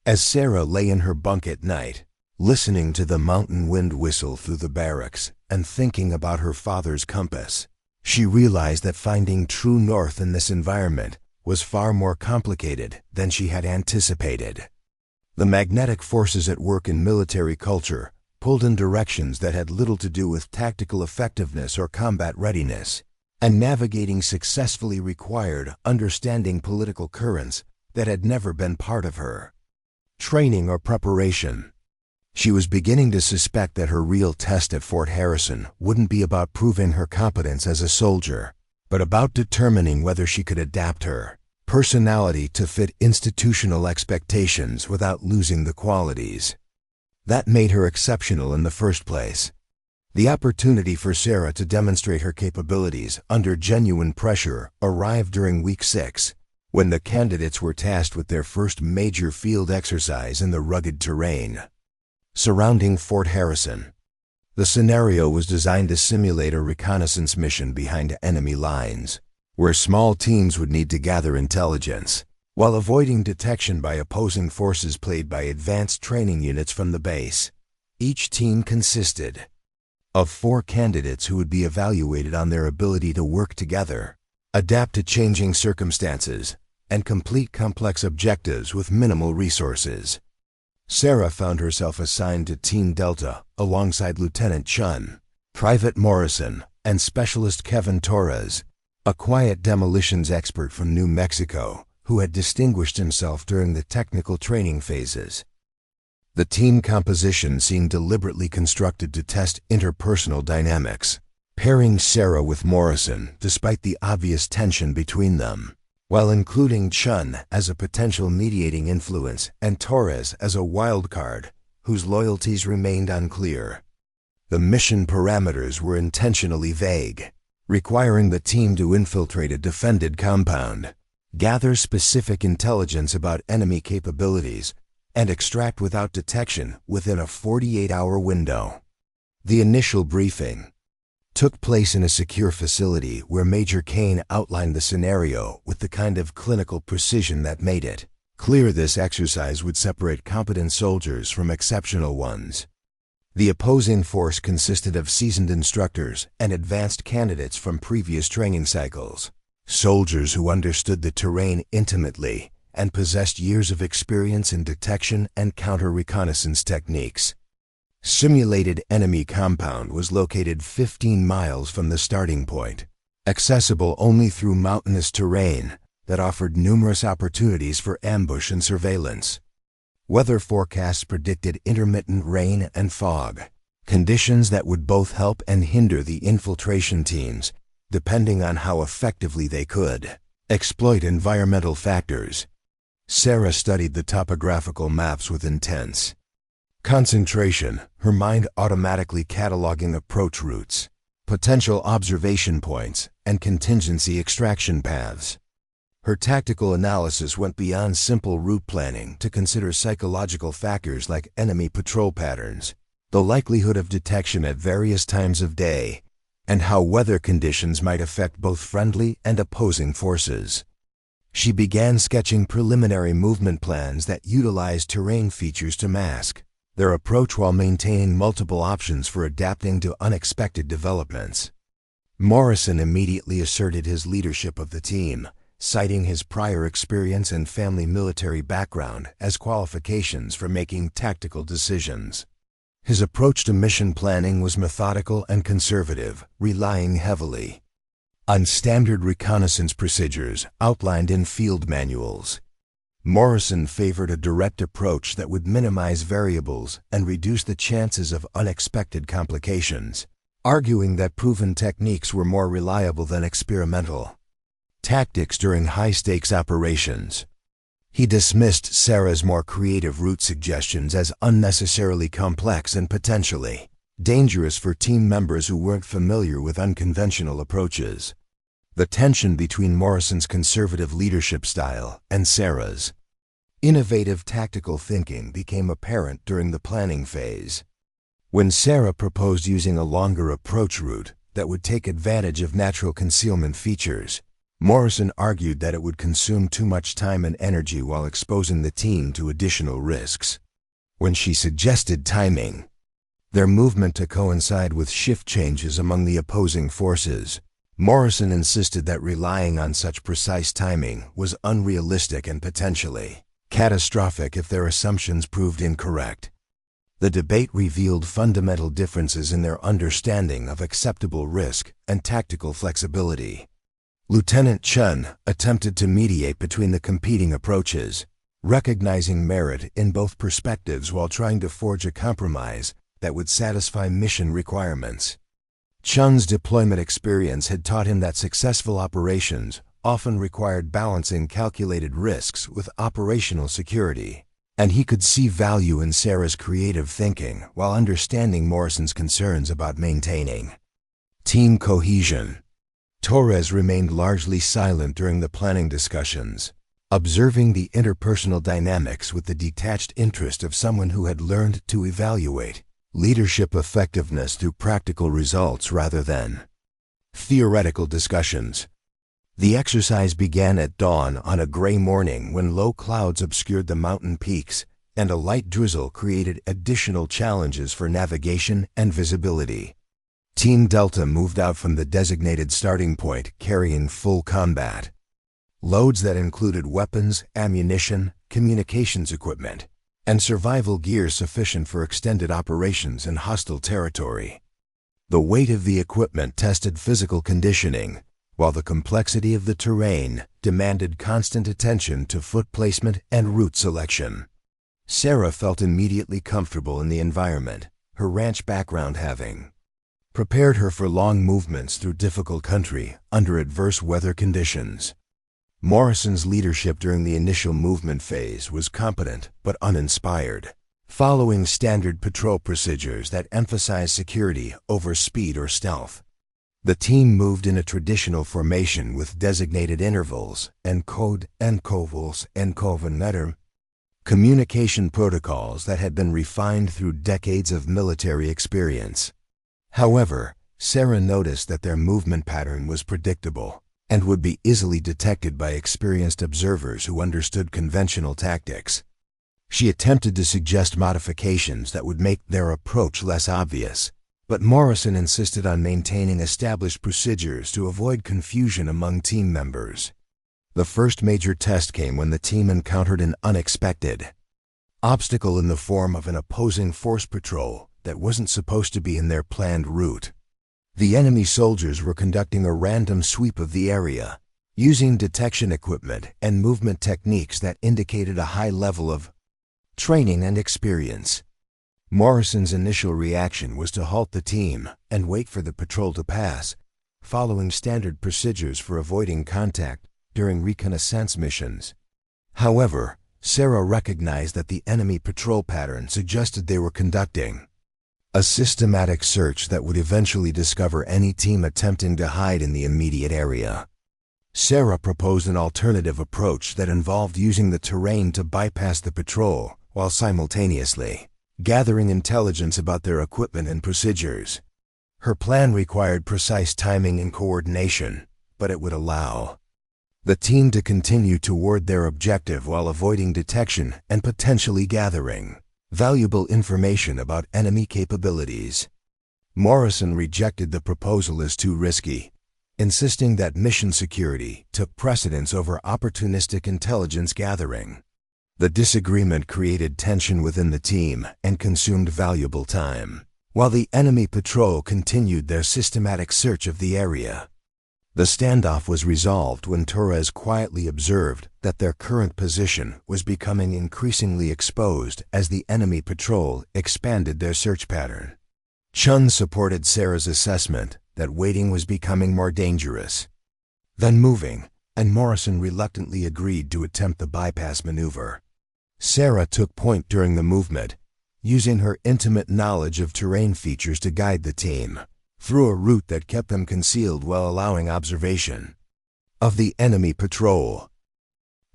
As Sarah lay in her bunk at night, listening to the mountain wind whistle through the barracks and thinking about her father's compass, she realized that finding true north in this environment was far more complicated than she had anticipated. The magnetic forces at work in military culture pulled in directions that had little to do with tactical effectiveness or combat readiness, and navigating successfully required understanding political currents that had never been part of her training or preparation. She was beginning to suspect that her real test at Fort Harrison wouldn't be about proving her competence as a soldier, but about determining whether she could adapt her personality to fit institutional expectations without losing the qualities that made her exceptional in the first place. The opportunity for Sarah to demonstrate her capabilities under genuine pressure arrived during week 6, when the candidates were tasked with their first major field exercise in the rugged terrain surrounding Fort Harrison. The scenario was designed to simulate a reconnaissance mission behind enemy lines, where small teams would need to gather intelligence, while avoiding detection by opposing forces played by advanced training units from the base. Each team consisted of 4 candidates who would be evaluated on their ability to work together, adapt to changing circumstances, and complete complex objectives with minimal resources. Sarah found herself assigned to Team Delta alongside Lieutenant Chun, Private Morrison, and Specialist Kevin Torres, a quiet demolitions expert from New Mexico who had distinguished himself during the technical training phases. The team composition seemed deliberately constructed to test interpersonal dynamics, pairing Sarah with Morrison despite the obvious tension between them, while including Chun as a potential mediating influence and Torres as a wild card whose loyalties remained unclear. The mission parameters were intentionally vague, requiring the team to infiltrate a defended compound, gather specific intelligence about enemy capabilities, and extract without detection within a 48-hour window. The initial briefing took place in a secure facility where Major Kane outlined the scenario with the kind of clinical precision that made it clear this exercise would separate competent soldiers from exceptional ones. The opposing force consisted of seasoned instructors and advanced candidates from previous training cycles, soldiers who understood the terrain intimately and possessed years of experience in detection and counter-reconnaissance techniques. Simulated enemy compound was located 15 miles from the starting point, accessible only through mountainous terrain that offered numerous opportunities for ambush and surveillance. Weather forecasts predicted intermittent rain and fog, conditions that would both help and hinder the infiltration teams, depending on how effectively they could exploit environmental factors. Sarah studied the topographical maps with intense concentration, her mind automatically cataloging approach routes, potential observation points, and contingency extraction paths. Her tactical analysis went beyond simple route planning to consider psychological factors like enemy patrol patterns, the likelihood of detection at various times of day, and how weather conditions might affect both friendly and opposing forces. She began sketching preliminary movement plans that utilized terrain features to mask their approach while maintaining multiple options for adapting to unexpected developments. Morrison immediately asserted his leadership of the team, citing his prior experience and family military background as qualifications for making tactical decisions. His approach to mission planning was methodical and conservative, relying heavily on standard reconnaissance procedures outlined in field manuals. Morrison favored a direct approach that would minimize variables and reduce the chances of unexpected complications, arguing that proven techniques were more reliable than experimental tactics during high-stakes operations. He dismissed Sarah's more creative route suggestions as unnecessarily complex and potentially dangerous for team members who weren't familiar with unconventional approaches. The tension between Morrison's conservative leadership style and Sarah's innovative tactical thinking became apparent during the planning phase. When Sarah proposed using a longer approach route that would take advantage of natural concealment features, Morrison argued that it would consume too much time and energy while exposing the team to additional risks. When she suggested timing their movement to coincide with shift changes among the opposing forces, Morrison insisted that relying on such precise timing was unrealistic and potentially catastrophic if their assumptions proved incorrect. The debate revealed fundamental differences in their understanding of acceptable risk and tactical flexibility. Lieutenant Chun attempted to mediate between the competing approaches, recognizing merit in both perspectives while trying to forge a compromise that would satisfy mission requirements. Chun's deployment experience had taught him that successful operations often required balancing calculated risks with operational security, and he could see value in Sarah's creative thinking while understanding Morrison's concerns about maintaining team cohesion. Torres remained largely silent during the planning discussions, observing the interpersonal dynamics with the detached interest of someone who had learned to evaluate leadership effectiveness through practical results rather than theoretical discussions. The exercise began at dawn on a gray morning when low clouds obscured the mountain peaks and a light drizzle created additional challenges for navigation and visibility. Team Delta moved out from the designated starting point carrying full combat loads that included weapons, ammunition, communications equipment, and survival gear sufficient for extended operations in hostile territory. The weight of the equipment tested physical conditioning, while the complexity of the terrain demanded constant attention to foot placement and route selection. Sarah felt immediately comfortable in the environment, her ranch background having prepared her for long movements through difficult country under adverse weather conditions. Morrison's leadership during the initial movement phase was competent but uninspired, following standard patrol procedures that emphasize security over speed or stealth. The team moved in a traditional formation with designated intervals and communication protocols that had been refined through decades of military experience. However, Sarah noticed that their movement pattern was predictable and would be easily detected by experienced observers who understood conventional tactics. She attempted to suggest modifications that would make their approach less obvious, but Morrison insisted on maintaining established procedures to avoid confusion among team members. The first major test came when the team encountered an unexpected obstacle in the form of an opposing force patrol that wasn't supposed to be in their planned route. The enemy soldiers were conducting a random sweep of the area, using detection equipment and movement techniques that indicated a high level of training and experience. Morrison's initial reaction was to halt the team and wait for the patrol to pass, following standard procedures for avoiding contact during reconnaissance missions. However, Sarah recognized that the enemy patrol pattern suggested they were conducting a systematic search that would eventually discover any team attempting to hide in the immediate area. Sarah proposed an alternative approach that involved using the terrain to bypass the patrol while simultaneously gathering intelligence about their equipment and procedures. Her plan required precise timing and coordination, but it would allow the team to continue toward their objective while avoiding detection and potentially gathering valuable information about enemy capabilities. Morrison rejected the proposal as too risky, insisting that mission security took precedence over opportunistic intelligence gathering. The disagreement created tension within the team and consumed valuable time, while the enemy patrol continued their systematic search of the area. The standoff was resolved when Torres quietly observed that their current position was becoming increasingly exposed as the enemy patrol expanded their search pattern. Chun supported Sarah's assessment that waiting was becoming more dangerous than moving, and Morrison reluctantly agreed to attempt the bypass maneuver. Sarah took point during the movement, using her intimate knowledge of terrain features to guide the team through a route that kept them concealed while allowing observation of the enemy patrol.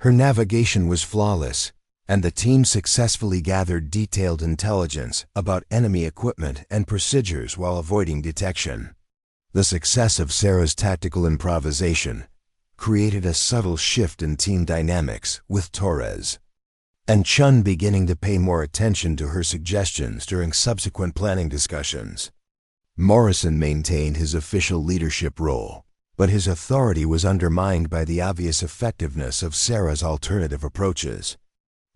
Her navigation was flawless, and the team successfully gathered detailed intelligence about enemy equipment and procedures while avoiding detection. The success of Sarah's tactical improvisation created a subtle shift in team dynamics, with Torres and Chun beginning to pay more attention to her suggestions during subsequent planning discussions. Morrison maintained his official leadership role, but his authority was undermined by the obvious effectiveness of Sarah's alternative approaches.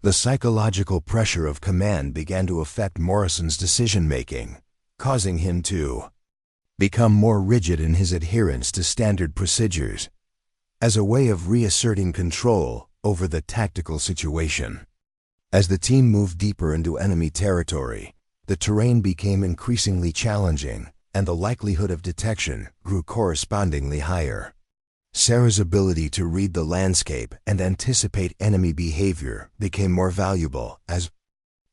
The psychological pressure of command began to affect Morrison's decision-making, causing him to become more rigid in his adherence to standard procedures, as a way of reasserting control over the tactical situation. As the team moved deeper into enemy territory, the terrain became increasingly challenging, and the likelihood of detection grew correspondingly higher. Sarah's ability to read the landscape and anticipate enemy behavior became more valuable as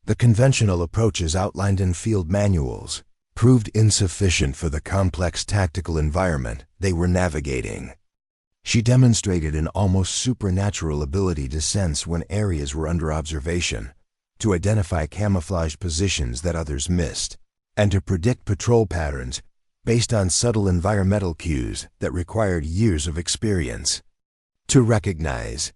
the conventional approaches outlined in field manuals proved insufficient for the complex tactical environment they were navigating. She demonstrated an almost supernatural ability to sense when areas were under observation, to identify camouflage positions that others missed, and to predict patrol patterns based on subtle environmental cues that required years of experience. To recognize.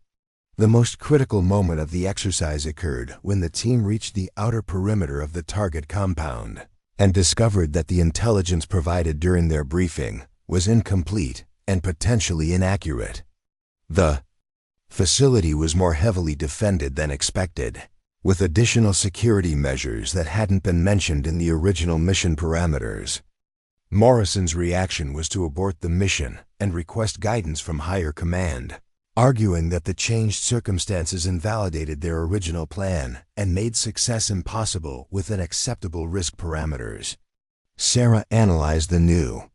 The most critical moment of the exercise occurred when the team reached the outer perimeter of the target compound and discovered that the intelligence provided during their briefing was incomplete and potentially inaccurate. The facility was more heavily defended than expected, with additional security measures that hadn't been mentioned in the original mission parameters. Morrison's reaction was to abort the mission and request guidance from higher command, arguing that the changed circumstances invalidated their original plan and made success impossible within acceptable risk parameters. Sarah analyzed the new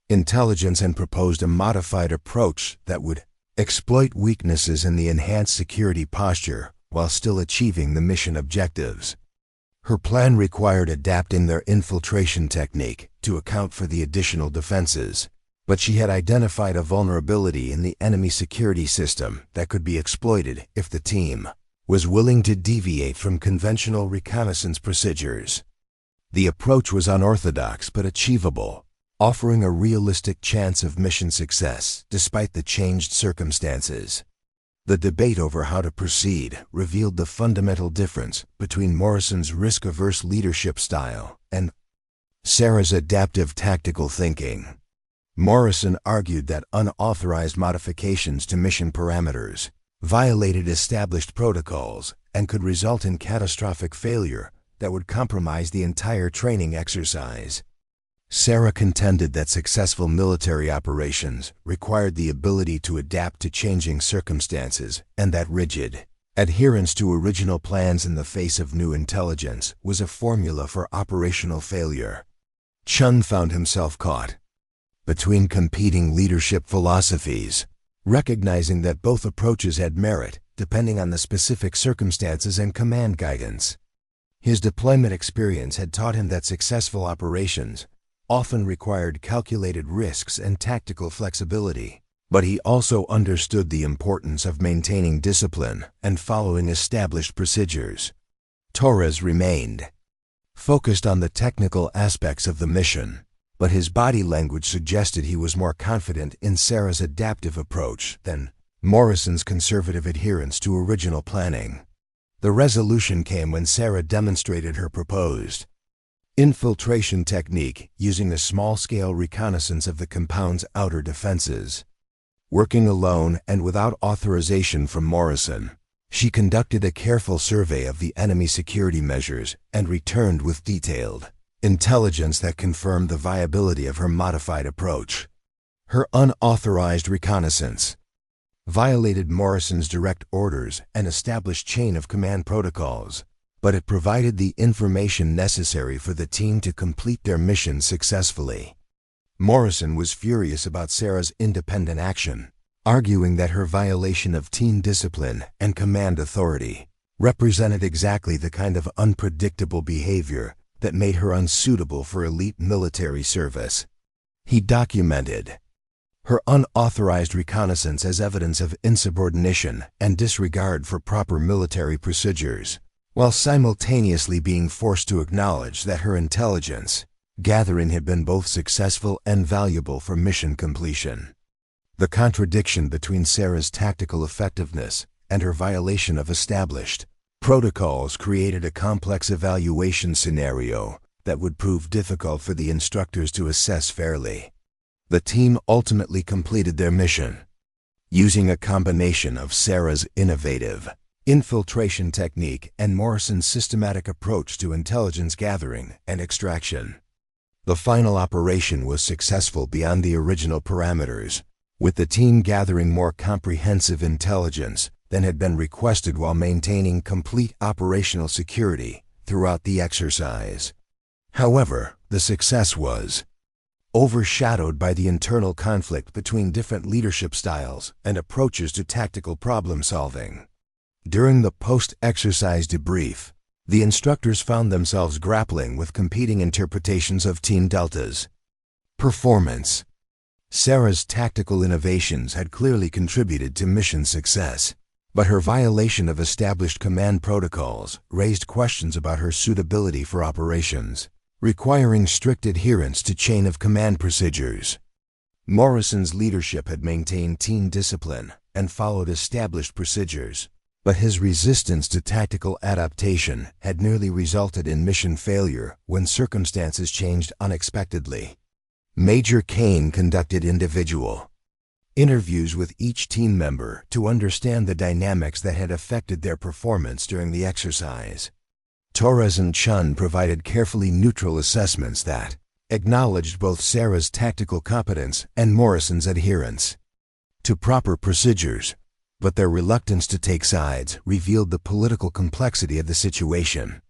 intelligence and proposed a modified approach that would exploit weaknesses in the enhanced security posture while still achieving the mission objectives. Her plan required adapting their infiltration technique to account for the additional defenses, but she had identified a vulnerability in the enemy security system that could be exploited if the team was willing to deviate from conventional reconnaissance procedures. The approach was unorthodox but achievable, offering a realistic chance of mission success despite the changed circumstances. The debate over how to proceed revealed the fundamental difference between Morrison's risk-averse leadership style and Sarah's adaptive tactical thinking. Morrison argued that unauthorized modifications to mission parameters violated established protocols and could result in catastrophic failure that would compromise the entire training exercise. Sarah contended that successful military operations required the ability to adapt to changing circumstances and that rigid adherence to original plans in the face of new intelligence was a formula for operational failure. Chun found himself caught between competing leadership philosophies, recognizing that both approaches had merit depending on the specific circumstances and command guidance. His deployment experience had taught him that successful operations often required calculated risks and tactical flexibility, but he also understood the importance of maintaining discipline and following established procedures. Torres remained focused on the technical aspects of the mission, but his body language suggested he was more confident in Sarah's adaptive approach than Morrison's conservative adherence to original planning. The resolution came when Sarah demonstrated her proposed infiltration technique using a small-scale reconnaissance of the compound's outer defenses. Working alone and without authorization from Morrison, she conducted a careful survey of the enemy security measures and returned with detailed intelligence that confirmed the viability of her modified approach. Her unauthorized reconnaissance violated Morrison's direct orders and established chain of command protocols, but it provided the information necessary for the team to complete their mission successfully. Morrison was furious about Sarah's independent action, arguing that her violation of team discipline and command authority represented exactly the kind of unpredictable behavior that made her unsuitable for elite military service. He documented her unauthorized reconnaissance as evidence of insubordination and disregard for proper military procedures, while simultaneously being forced to acknowledge that her intelligence gathering had been both successful and valuable for mission completion. The contradiction between Sarah's tactical effectiveness and her violation of established protocols created a complex evaluation scenario that would prove difficult for the instructors to assess fairly. The team ultimately completed their mission, using a combination of Sarah's innovative infiltration technique and Morrison's systematic approach to intelligence gathering and extraction. The final operation was successful beyond the original parameters, with the team gathering more comprehensive intelligence than had been requested while maintaining complete operational security throughout the exercise. However, the success was overshadowed by the internal conflict between different leadership styles and approaches to tactical problem-solving. During the post-exercise debrief, the instructors found themselves grappling with competing interpretations of Team Delta's performance. Sarah's tactical innovations had clearly contributed to mission success, but her violation of established command protocols raised questions about her suitability for operations, requiring strict adherence to chain-of-command procedures. Morrison's leadership had maintained team discipline and followed established procedures, but his resistance to tactical adaptation had nearly resulted in mission failure when circumstances changed unexpectedly. Major Kane conducted individual interviews with each team member to understand the dynamics that had affected their performance during the exercise. Torres and Chun provided carefully neutral assessments that acknowledged both Sarah's tactical competence and Morrison's adherence to proper procedures, but their reluctance to take sides revealed the political complexity of the situation.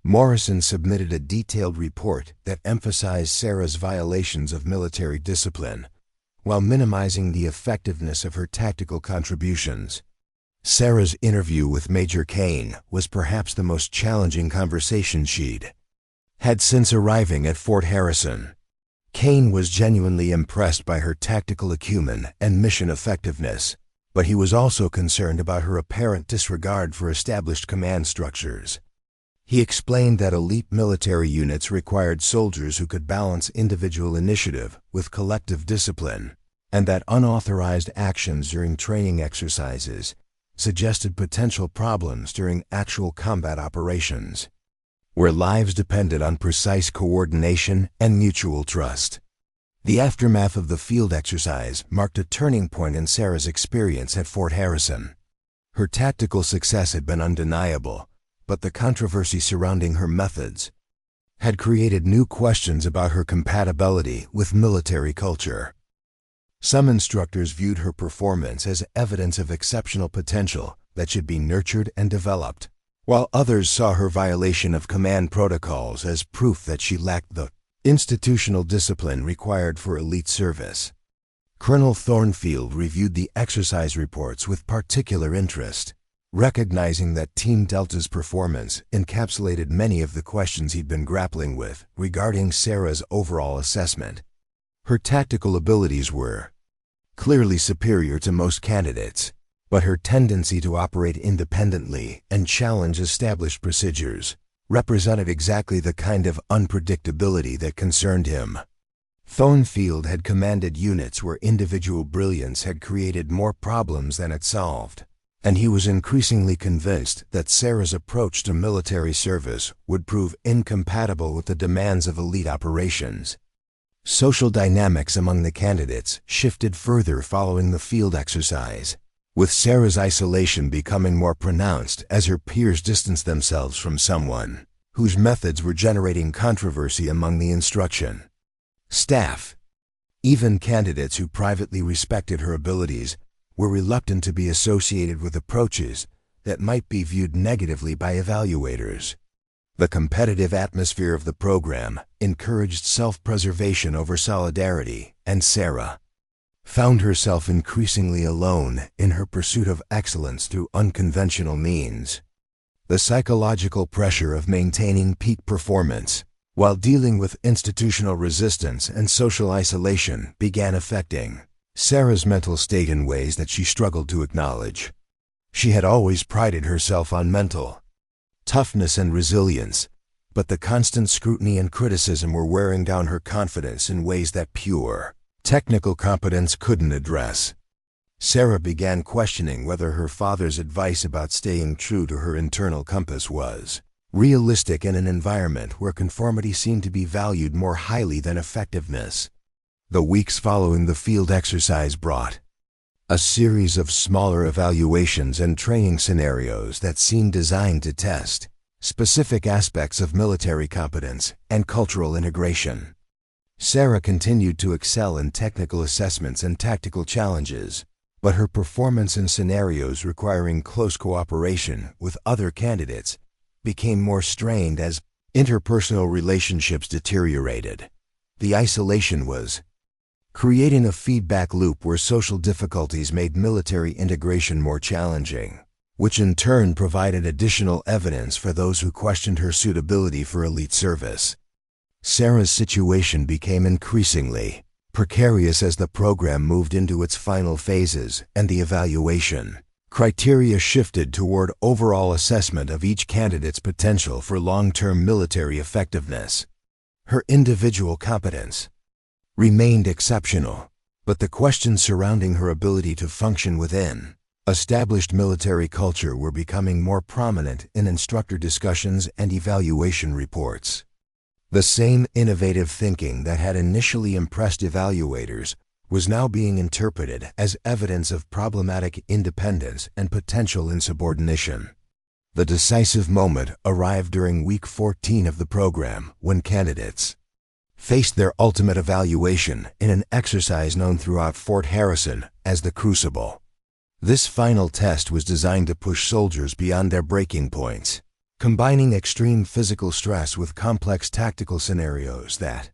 Morrison submitted a detailed report that emphasized Sarah's violations of military discipline, while minimizing the effectiveness of her tactical contributions. Sarah's interview with Major Kane was perhaps the most challenging conversation she'd had since arriving at Fort Harrison. Kane was genuinely impressed by her tactical acumen and mission effectiveness, but he was also concerned about her apparent disregard for established command structures. He explained that elite military units required soldiers who could balance individual initiative with collective discipline, and that unauthorized actions during training exercises suggested potential problems during actual combat operations, where lives depended on precise coordination and mutual trust. The aftermath of the field exercise marked a turning point in Sarah's experience at Fort Harrison. Her tactical success had been undeniable, but the controversy surrounding her methods had created new questions about her compatibility with military culture. Some instructors viewed her performance as evidence of exceptional potential that should be nurtured and developed, while others saw her violation of command protocols as proof that she lacked the institutional discipline required for elite service. Colonel Thornfield reviewed the exercise reports with particular interest, recognizing that Team Delta's performance encapsulated many of the questions he'd been grappling with regarding Sarah's overall assessment. Her tactical abilities were clearly superior to most candidates, but her tendency to operate independently and challenge established procedures represented exactly the kind of unpredictability that concerned him. Thornfield had commanded units where individual brilliance had created more problems than it solved, and he was increasingly convinced that Sarah's approach to military service would prove incompatible with the demands of elite operations. Social dynamics among the candidates shifted further following the field exercise, with Sarah's isolation becoming more pronounced as her peers distanced themselves from someone whose methods were generating controversy among the instruction staff. Even candidates who privately respected her abilities were reluctant to be associated with approaches that might be viewed negatively by evaluators. The competitive atmosphere of the program encouraged self-preservation over solidarity, and Sarah found herself increasingly alone in her pursuit of excellence through unconventional means. The psychological pressure of maintaining peak performance while dealing with institutional resistance and social isolation began affecting Sarah's mental state in ways that she struggled to acknowledge. She had always prided herself on mental toughness and resilience, but the constant scrutiny and criticism were wearing down her confidence in ways that pure technical competence couldn't address. Sarah began questioning whether her father's advice about staying true to her internal compass was realistic in an environment where conformity seemed to be valued more highly than effectiveness. The weeks following the field exercise brought a series of smaller evaluations and training scenarios that seemed designed to test specific aspects of military competence and cultural integration. Sarah continued to excel in technical assessments and tactical challenges, but her performance in scenarios requiring close cooperation with other candidates became more strained as interpersonal relationships deteriorated. the isolation was. Creating a feedback loop where social difficulties made military integration more challenging, which in turn provided additional evidence for those who questioned her suitability for elite service. Sarah's situation became increasingly precarious as the program moved into its final phases, and the evaluation criteria shifted toward overall assessment of each candidate's potential for long-term military effectiveness. Her individual competence remained exceptional, but the questions surrounding her ability to function within established military culture were becoming more prominent in instructor discussions and evaluation reports. The same innovative thinking that had initially impressed evaluators was now being interpreted as evidence of problematic independence and potential insubordination. The decisive moment arrived during week 14 of the program, when candidates faced their ultimate evaluation in an exercise known throughout Fort Harrison as the Crucible. This final test was designed to push soldiers beyond their breaking points, combining extreme physical stress with complex tactical scenarios that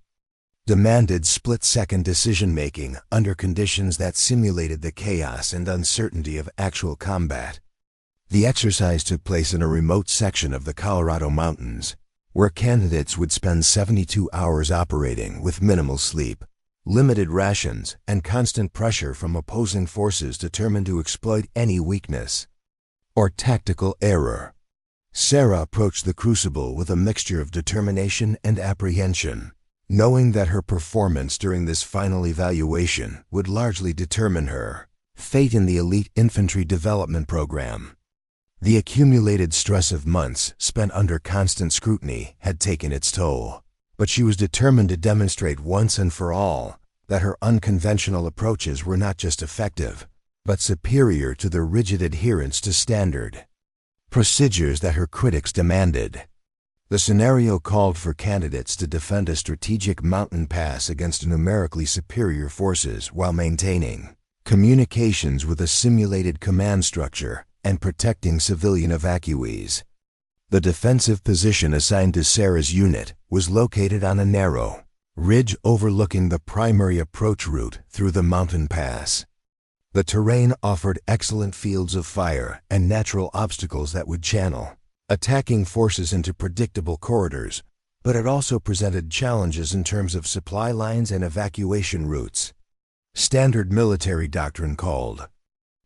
demanded split-second decision-making under conditions that simulated the chaos and uncertainty of actual combat. The exercise took place in a remote section of the Colorado mountains, where candidates would spend 72 hours operating with minimal sleep, limited rations, and constant pressure from opposing forces determined to exploit any weakness or tactical error. Sarah approached the Crucible with a mixture of determination and apprehension, knowing that her performance during this final evaluation would largely determine her fate in the elite infantry development program. The accumulated stress of months spent under constant scrutiny had taken its toll, but she was determined to demonstrate once and for all that her unconventional approaches were not just effective, but superior to the rigid adherence to standard procedures that her critics demanded. The scenario called for candidates to defend a strategic mountain pass against numerically superior forces while maintaining communications with a simulated command structure and protecting civilian evacuees. The defensive position assigned to Sarah's unit was located on a narrow ridge overlooking the primary approach route through the mountain pass. The terrain offered excellent fields of fire and natural obstacles that would channel attacking forces into predictable corridors, but it also presented challenges in terms of supply lines and evacuation routes. Standard military doctrine called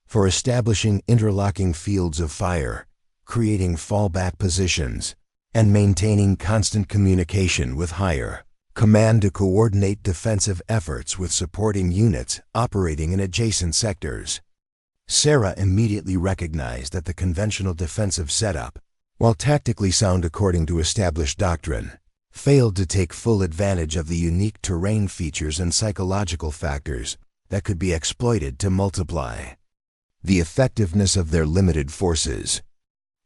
for establishing interlocking fields of fire, creating fallback positions, and maintaining constant communication with higher command to coordinate defensive efforts with supporting units operating in adjacent sectors. Sarah immediately recognized that the conventional defensive setup, while tactically sound according to established doctrine, failed to take full advantage of the unique terrain features and psychological factors that could be exploited to multiply the effectiveness of their limited forces.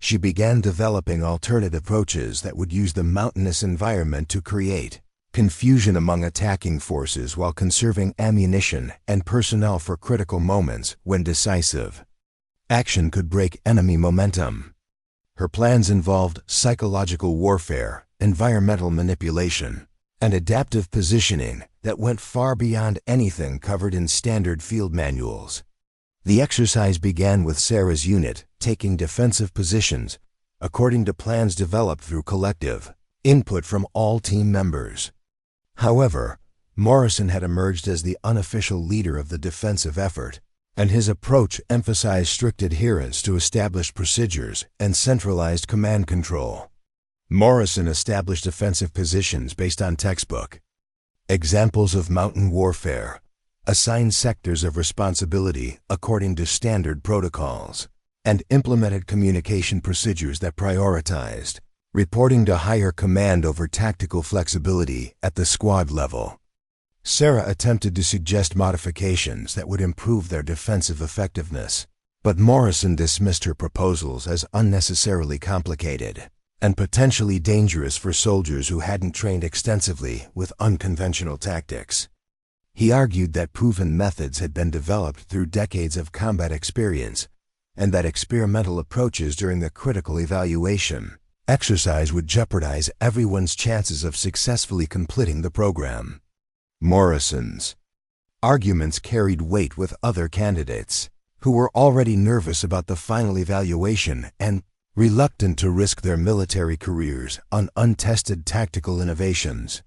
She began developing alternative approaches that would use the mountainous environment to create confusion among attacking forces while conserving ammunition and personnel for critical moments when decisive action could break enemy momentum. Her plans involved psychological warfare, environmental manipulation, and adaptive positioning that went far beyond anything covered in standard field manuals. The exercise began with Sarah's unit taking defensive positions according to plans developed through collective input from all team members. However, Morrison had emerged as the unofficial leader of the defensive effort, and his approach emphasized strict adherence to established procedures and centralized command control. Morrison established offensive positions based on textbook examples of mountain warfare, assigned sectors of responsibility according to standard protocols, and implemented communication procedures that prioritized reporting to higher command over tactical flexibility at the squad level. Sarah attempted to suggest modifications that would improve their defensive effectiveness, but Morrison dismissed her proposals as unnecessarily complicated and potentially dangerous for soldiers who hadn't trained extensively with unconventional tactics. He argued that proven methods had been developed through decades of combat experience, and that experimental approaches during the critical evaluation exercise would jeopardize everyone's chances of successfully completing the program. Morrison's arguments carried weight with other candidates, who were already nervous about the final evaluation and reluctant to risk their military careers on untested tactical innovations.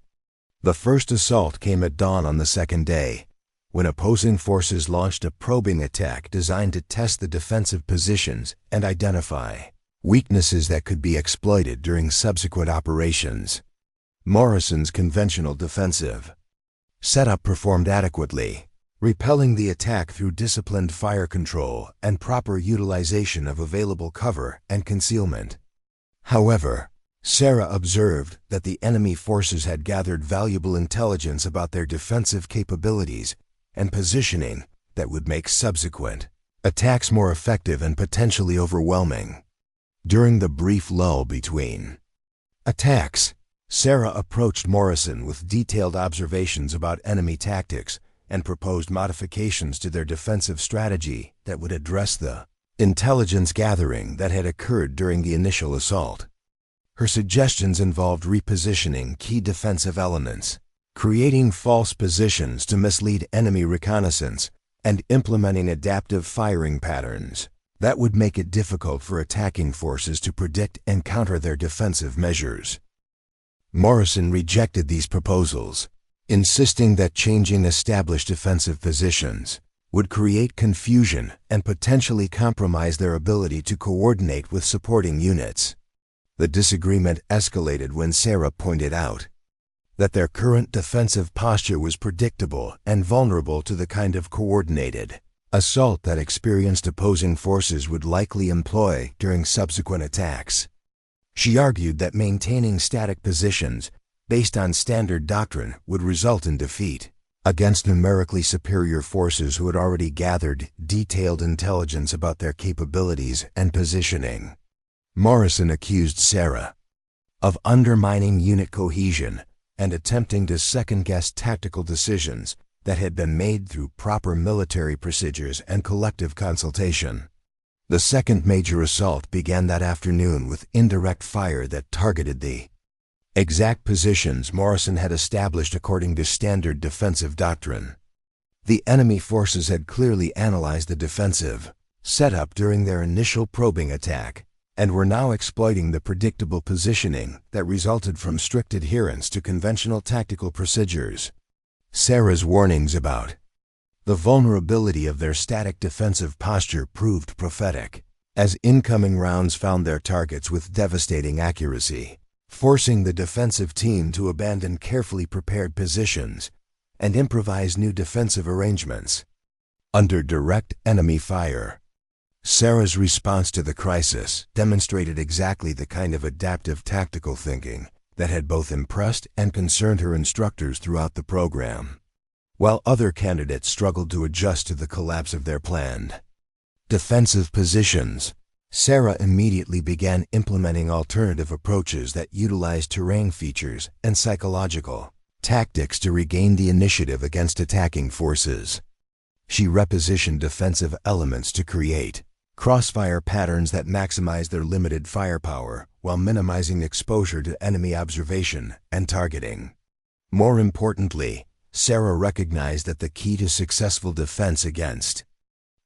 The first assault came at dawn on the second day, when opposing forces launched a probing attack designed to test the defensive positions and identify weaknesses that could be exploited during subsequent operations. Morrison's conventional defensive setup performed adequately, repelling the attack through disciplined fire control and proper utilization of available cover and concealment. However, Sarah observed that the enemy forces had gathered valuable intelligence about their defensive capabilities and positioning that would make subsequent attacks more effective and potentially overwhelming. During the brief lull between attacks, Sarah approached Morrison with detailed observations about enemy tactics and proposed modifications to their defensive strategy that would address the intelligence gathering that had occurred during the initial assault. Her suggestions involved repositioning key defensive elements, creating false positions to mislead enemy reconnaissance, and implementing adaptive firing patterns that would make it difficult for attacking forces to predict and counter their defensive measures. Morrison rejected these proposals, insisting that changing established defensive positions would create confusion and potentially compromise their ability to coordinate with supporting units. The disagreement escalated when Sarah pointed out that their current defensive posture was predictable and vulnerable to the kind of coordinated assault that experienced opposing forces would likely employ during subsequent attacks. She argued that maintaining static positions based on standard doctrine would result in defeat against numerically superior forces who had already gathered detailed intelligence about their capabilities and positioning. Morrison accused Sarah of undermining unit cohesion and attempting to second-guess tactical decisions that had been made through proper military procedures and collective consultation. The second major assault began that afternoon with indirect fire that targeted the exact positions Morrison had established according to standard defensive doctrine. The enemy forces had clearly analyzed the defensive setup during their initial probing attack and were now exploiting the predictable positioning that resulted from strict adherence to conventional tactical procedures. Sarah's warnings about the vulnerability of their static defensive posture proved prophetic, as incoming rounds found their targets with devastating accuracy, forcing the defensive team to abandon carefully prepared positions and improvise new defensive arrangements. Under direct enemy fire, Sarah's response to the crisis demonstrated exactly the kind of adaptive tactical thinking that had both impressed and concerned her instructors throughout the program. While other candidates struggled to adjust to the collapse of their planned defensive positions, Sarah immediately began implementing alternative approaches that utilized terrain features and psychological tactics to regain the initiative against attacking forces. She repositioned defensive elements to create crossfire patterns that maximize their limited firepower while minimizing exposure to enemy observation and targeting. More importantly, Sarah recognized that the key to successful defense against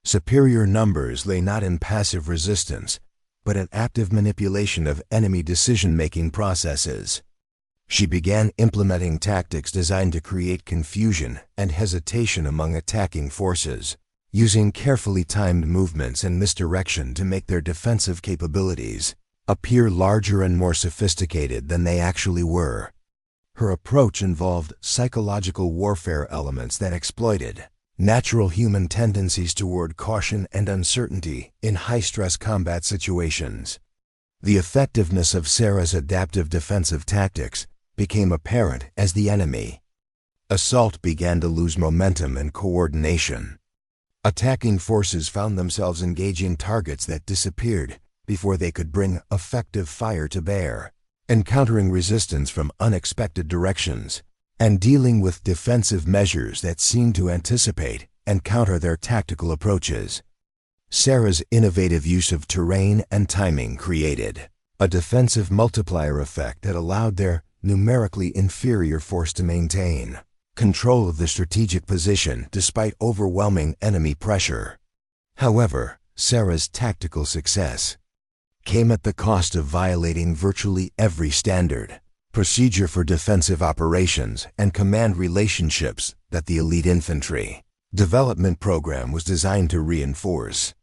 superior numbers lay not in passive resistance, but in active manipulation of enemy decision-making processes. She began implementing tactics designed to create confusion and hesitation among attacking forces, using carefully timed movements and misdirection to make their defensive capabilities appear larger and more sophisticated than they actually were. Her approach involved psychological warfare elements that exploited natural human tendencies toward caution and uncertainty in high-stress combat situations. The effectiveness of Sarah's adaptive defensive tactics became apparent as the enemy assault began to lose momentum and coordination. Attacking forces found themselves engaging targets that disappeared before they could bring effective fire to bear, encountering resistance from unexpected directions, and dealing with defensive measures that seemed to anticipate and counter their tactical approaches. Sarah's innovative use of terrain and timing created a defensive multiplier effect that allowed their numerically inferior force to maintain control of the strategic position despite overwhelming enemy pressure. However, Sarah's tactical success came at the cost of violating virtually every standard, procedure for defensive operations, and command relationships that the elite infantry development program was designed to reinforce.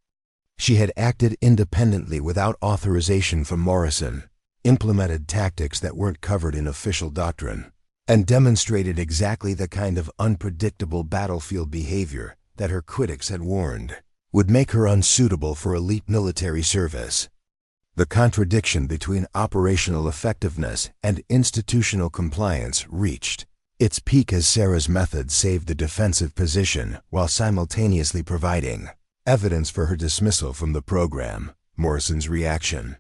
She had acted independently without authorization from Morrison, implemented tactics that weren't covered in official doctrine, and demonstrated exactly the kind of unpredictable battlefield behavior that her critics had warned would make her unsuitable for elite military service. The contradiction between operational effectiveness and institutional compliance reached its peak as Sarah's methods saved the defensive position while simultaneously providing evidence for her dismissal from the program. Morrison's reaction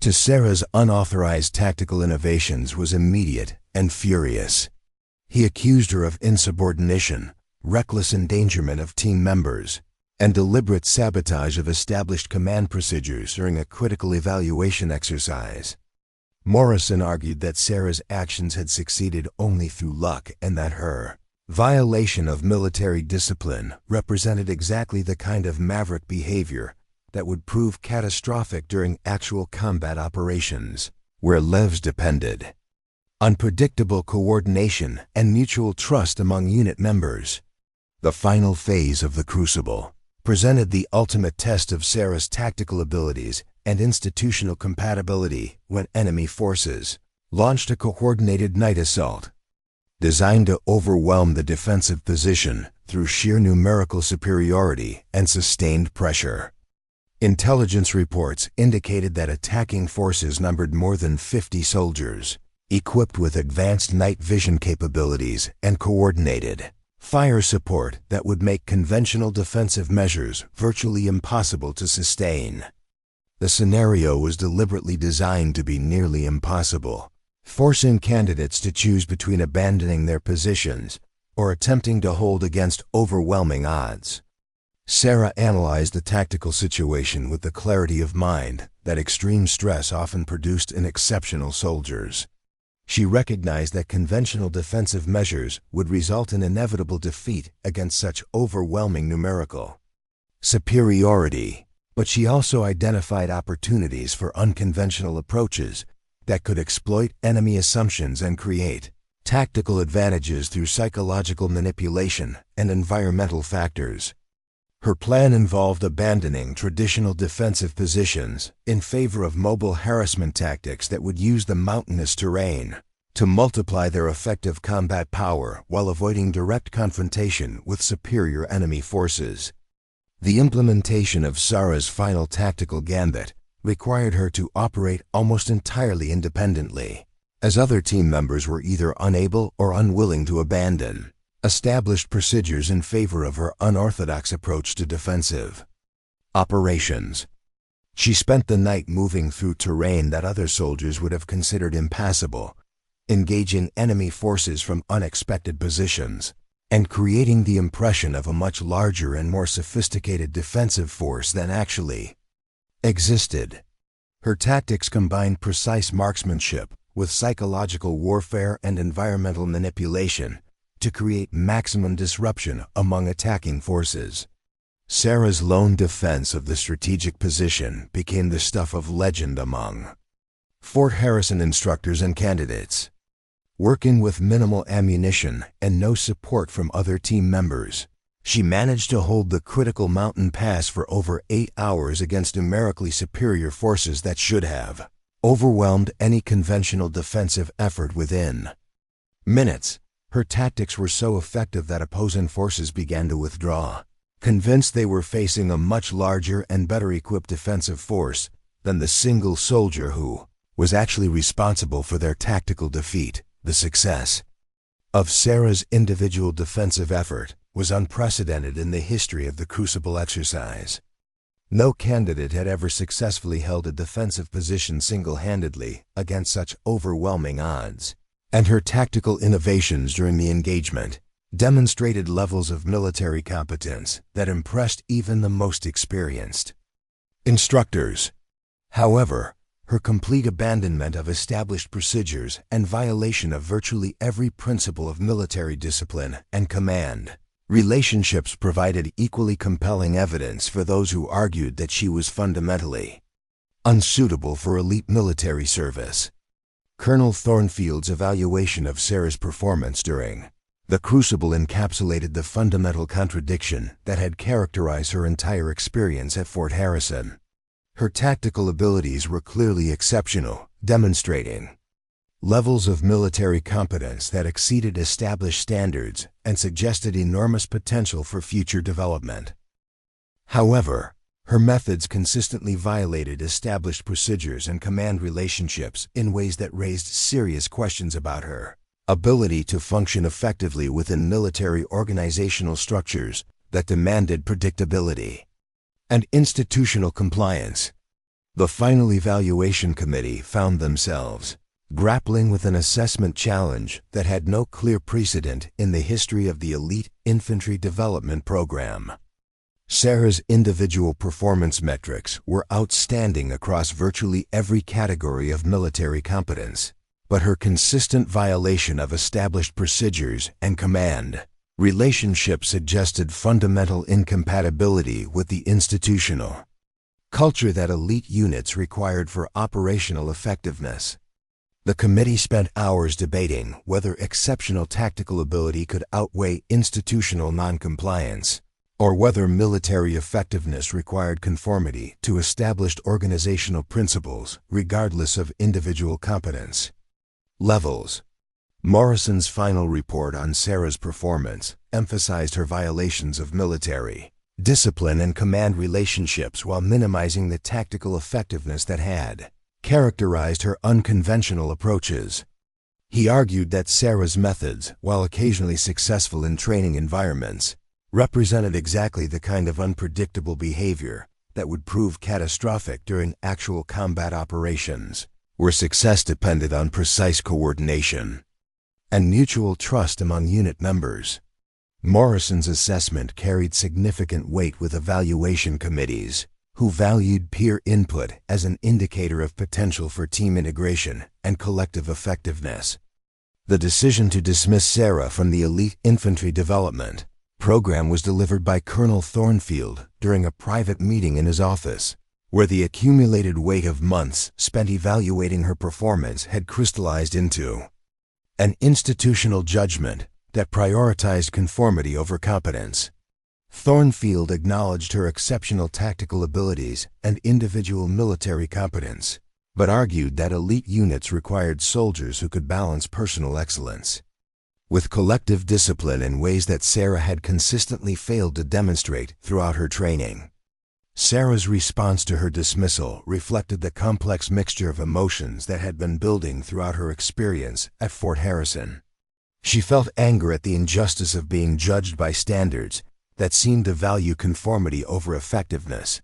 to Sarah's unauthorized tactical innovations was immediate and furious. He accused her of insubordination, reckless endangerment of team members, and deliberate sabotage of established command procedures during a critical evaluation exercise. Morrison argued that Sarah's actions had succeeded only through luck and that her violation of military discipline represented exactly the kind of maverick behavior that would prove catastrophic during actual combat operations, where lives depended. Unpredictable coordination and mutual trust among unit members. The final phase of the crucible presented the ultimate test of Sarah's tactical abilities and institutional compatibility when enemy forces launched a coordinated night assault designed to overwhelm the defensive position through sheer numerical superiority and sustained pressure. Intelligence reports indicated that attacking forces numbered more than 50 soldiers, equipped with advanced night vision capabilities and coordinated fire support that would make conventional defensive measures virtually impossible to sustain. The scenario was deliberately designed to be nearly impossible, forcing candidates to choose between abandoning their positions or attempting to hold against overwhelming odds. Sarah analyzed the tactical situation with the clarity of mind that extreme stress often produced in exceptional soldiers. She recognized that conventional defensive measures would result in inevitable defeat against such overwhelming numerical superiority, but she also identified opportunities for unconventional approaches that could exploit enemy assumptions and create tactical advantages through psychological manipulation and environmental factors. Her plan involved abandoning traditional defensive positions in favor of mobile harassment tactics that would use the mountainous terrain to multiply their effective combat power while avoiding direct confrontation with superior enemy forces. The implementation of Sarah's final tactical gambit required her to operate almost entirely independently, as other team members were either unable or unwilling to abandon established procedures in favor of her unorthodox approach to defensive operations. She spent the night moving through terrain that other soldiers would have considered impassable, engaging enemy forces from unexpected positions, and creating the impression of a much larger and more sophisticated defensive force than actually existed. Her tactics combined precise marksmanship with psychological warfare and environmental manipulation to create maximum disruption among attacking forces. Sarah's lone defense of the strategic position became the stuff of legend among Fort Harrison instructors and candidates. Working with minimal ammunition and no support from other team members, she managed to hold the critical mountain pass for over 8 hours against numerically superior forces that should have overwhelmed any conventional defensive effort within minutes. Her tactics were so effective that opposing forces began to withdraw, convinced they were facing a much larger and better equipped defensive force than the single soldier who was actually responsible for their tactical defeat. The success of Sarah's individual defensive effort was unprecedented in the history of the Crucible exercise. No candidate had ever successfully held a defensive position single-handedly against such overwhelming odds, and her tactical innovations during the engagement demonstrated levels of military competence that impressed even the most experienced instructors. However, her complete abandonment of established procedures and violation of virtually every principle of military discipline and command. Relationships provided equally compelling evidence for those who argued that she was fundamentally unsuitable for elite military service. Colonel Thornfield's evaluation of Sarah's performance during the Crucible encapsulated the fundamental contradiction that had characterized her entire experience at Fort Harrison. Her tactical abilities were clearly exceptional, demonstrating levels of military competence that exceeded established standards and suggested enormous potential for future development. However, her methods consistently violated established procedures and command relationships in ways that raised serious questions about her ability to function effectively within military organizational structures that demanded predictability and institutional compliance. The final evaluation committee found themselves grappling with an assessment challenge that had no clear precedent in the history of the elite infantry development program. Sarah's individual performance metrics were outstanding across virtually every category of military competence, but her consistent violation of established procedures and command relationships suggested fundamental incompatibility with the institutional culture that elite units required for operational effectiveness. The committee spent hours debating whether exceptional tactical ability could outweigh institutional noncompliance, or whether military effectiveness required conformity to established organizational principles regardless of individual competence levels. Morrison's final report on Sarah's performance emphasized her violations of military discipline and command relationships while minimizing the tactical effectiveness that had characterized her unconventional approaches. He argued that Sarah's methods, while occasionally successful in training environments, represented exactly the kind of unpredictable behavior that would prove catastrophic during actual combat operations, where success depended on precise coordination and mutual trust among unit members. Morrison's assessment carried significant weight with evaluation committees, who valued peer input as an indicator of potential for team integration and collective effectiveness. The decision to dismiss Sarah from the elite infantry development program was delivered by Colonel Thornfield during a private meeting in his office, where the accumulated weight of months spent evaluating her performance had crystallized into an institutional judgment that prioritized conformity over competence. Thornfield acknowledged her exceptional tactical abilities and individual military competence, but argued that elite units required soldiers who could balance personal excellence with collective discipline in ways that Sarah had consistently failed to demonstrate throughout her training. Sarah's response to her dismissal reflected the complex mixture of emotions that had been building throughout her experience at Fort Harrison. She felt anger at the injustice of being judged by standards that seemed to value conformity over effectiveness,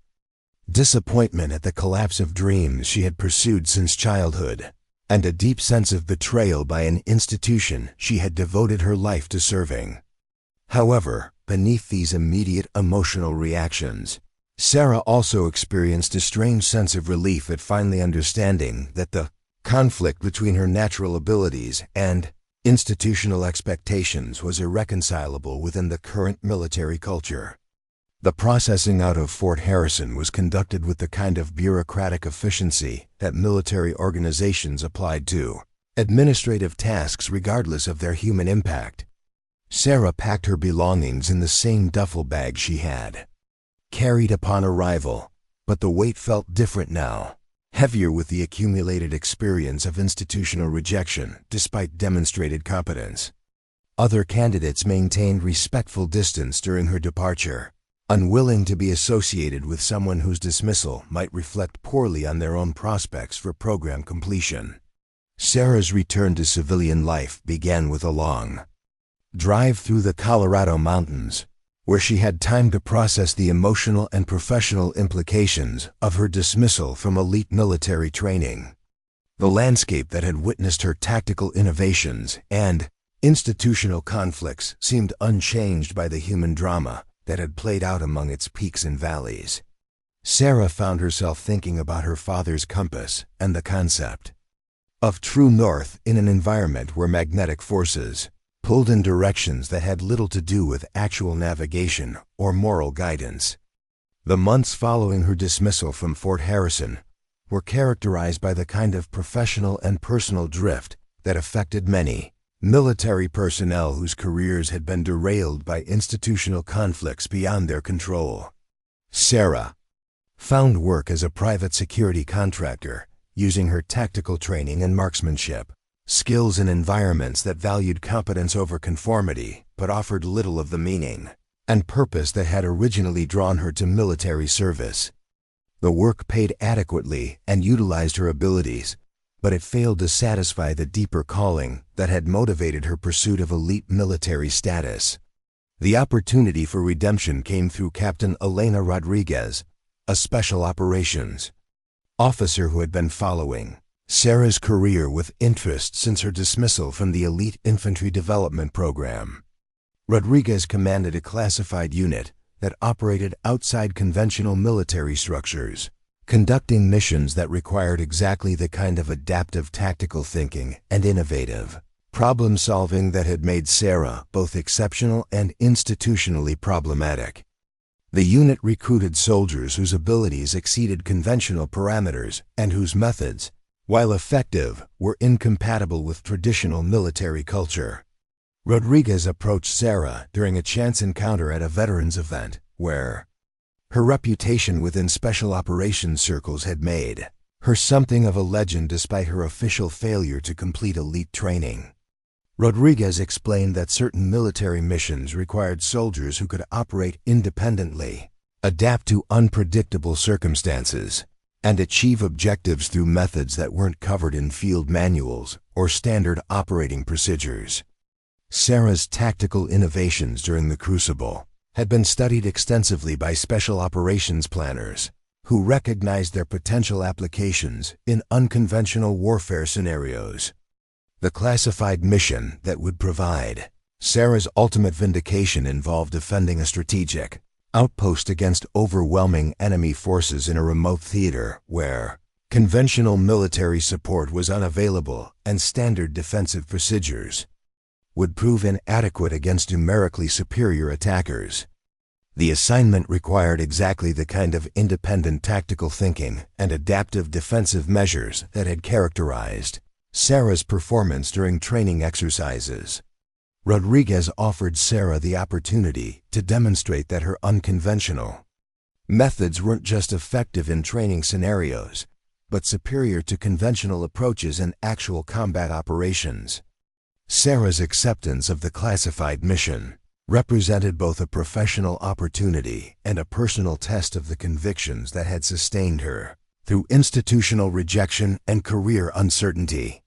disappointment at the collapse of dreams she had pursued since childhood, and a deep sense of betrayal by an institution she had devoted her life to serving. However, beneath these immediate emotional reactions, Sarah also experienced a strange sense of relief at finally understanding that the conflict between her natural abilities and institutional expectations was irreconcilable within the current military culture. The processing out of Fort Harrison was conducted with the kind of bureaucratic efficiency that military organizations applied to administrative tasks regardless of their human impact. Sarah packed her belongings in the same duffel bag she had carried upon arrival, but the weight felt different now, heavier with the accumulated experience of institutional rejection despite demonstrated competence. Other candidates maintained respectful distance during her departure, unwilling to be associated with someone whose dismissal might reflect poorly on their own prospects for program completion. Sarah's return to civilian life began with a long drive through the Colorado mountains, where she had time to process the emotional and professional implications of her dismissal from elite military training. The landscape that had witnessed her tactical innovations and institutional conflicts seemed unchanged by the human drama that had played out among its peaks and valleys. Sarah found herself thinking about her father's compass and the concept of true north in an environment where magnetic forces pulled in directions that had little to do with actual navigation or moral guidance. The months following her dismissal from Fort Harrison were characterized by the kind of professional and personal drift that affected many military personnel whose careers had been derailed by institutional conflicts beyond their control. Sarah found work as a private security contractor, using her tactical training and marksmanship skills in environments that valued competence over conformity but offered little of the meaning and purpose that had originally drawn her to military service. The work paid adequately and utilized her abilities, but it failed to satisfy the deeper calling that had motivated her pursuit of elite military status. The opportunity for redemption came through Captain Elena Rodriguez, a special operations officer who had been following Sarah's career with interest since her dismissal from the Elite Infantry Development Program. Rodriguez commanded a classified unit that operated outside conventional military structures, conducting missions that required exactly the kind of adaptive tactical thinking and innovative problem-solving that had made Sarah both exceptional and institutionally problematic. The unit recruited soldiers whose abilities exceeded conventional parameters and whose methods, while effective, were incompatible with traditional military culture. Rodriguez approached Sarah during a chance encounter at a veterans event, where her reputation within special operations circles had made her something of a legend despite her official failure to complete elite training. Rodriguez explained that certain military missions required soldiers who could operate independently, adapt to unpredictable circumstances, and achieve objectives through methods that weren't covered in field manuals or standard operating procedures. Sarah's tactical innovations during the Crucible had been studied extensively by special operations planners who recognized their potential applications in unconventional warfare scenarios. The classified mission that would provide Sarah's ultimate vindication involved defending a strategic outpost against overwhelming enemy forces in a remote theater where conventional military support was unavailable and standard defensive procedures would prove inadequate against numerically superior attackers. The assignment required exactly the kind of independent tactical thinking and adaptive defensive measures that had characterized Sarah's performance during training exercises. Rodriguez offered Sarah the opportunity to demonstrate that her unconventional methods weren't just effective in training scenarios, but superior to conventional approaches in actual combat operations. Sarah's acceptance of the classified mission represented both a professional opportunity and a personal test of the convictions that had sustained her through institutional rejection and career uncertainty.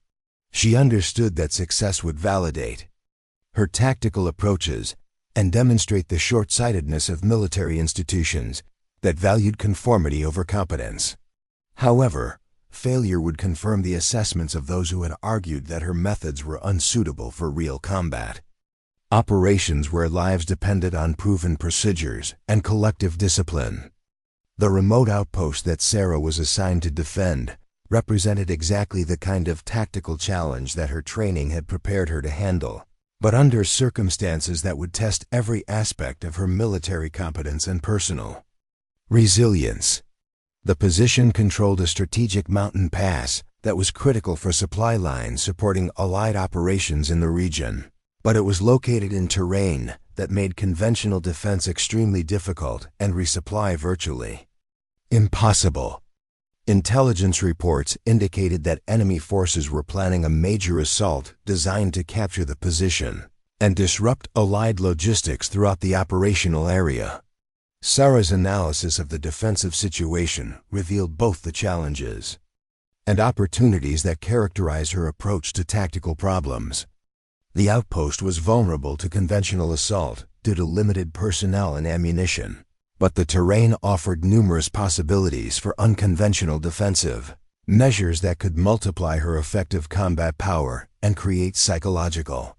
She understood that success would validate her tactical approaches and demonstrate the short-sightedness of military institutions that valued conformity over competence. However, failure would confirm the assessments of those who had argued that her methods were unsuitable for real combat. Operations where lives depended on proven procedures and collective discipline. The remote outpost that Sarah was assigned to defend represented exactly the kind of tactical challenge that her training had prepared her to handle, but under circumstances that would test every aspect of her military competence and personal resilience. The position controlled a strategic mountain pass that was critical for supply lines supporting Allied operations in the region, but it was located in terrain that made conventional defense extremely difficult and resupply virtually impossible. Intelligence reports indicated that enemy forces were planning a major assault designed to capture the position and disrupt Allied logistics throughout the operational area. Sarah's analysis of the defensive situation revealed both the challenges and opportunities that characterize her approach to tactical problems. The outpost was vulnerable to conventional assault due to limited personnel and ammunition, but the terrain offered numerous possibilities for unconventional defensive measures that could multiply her effective combat power and create psychological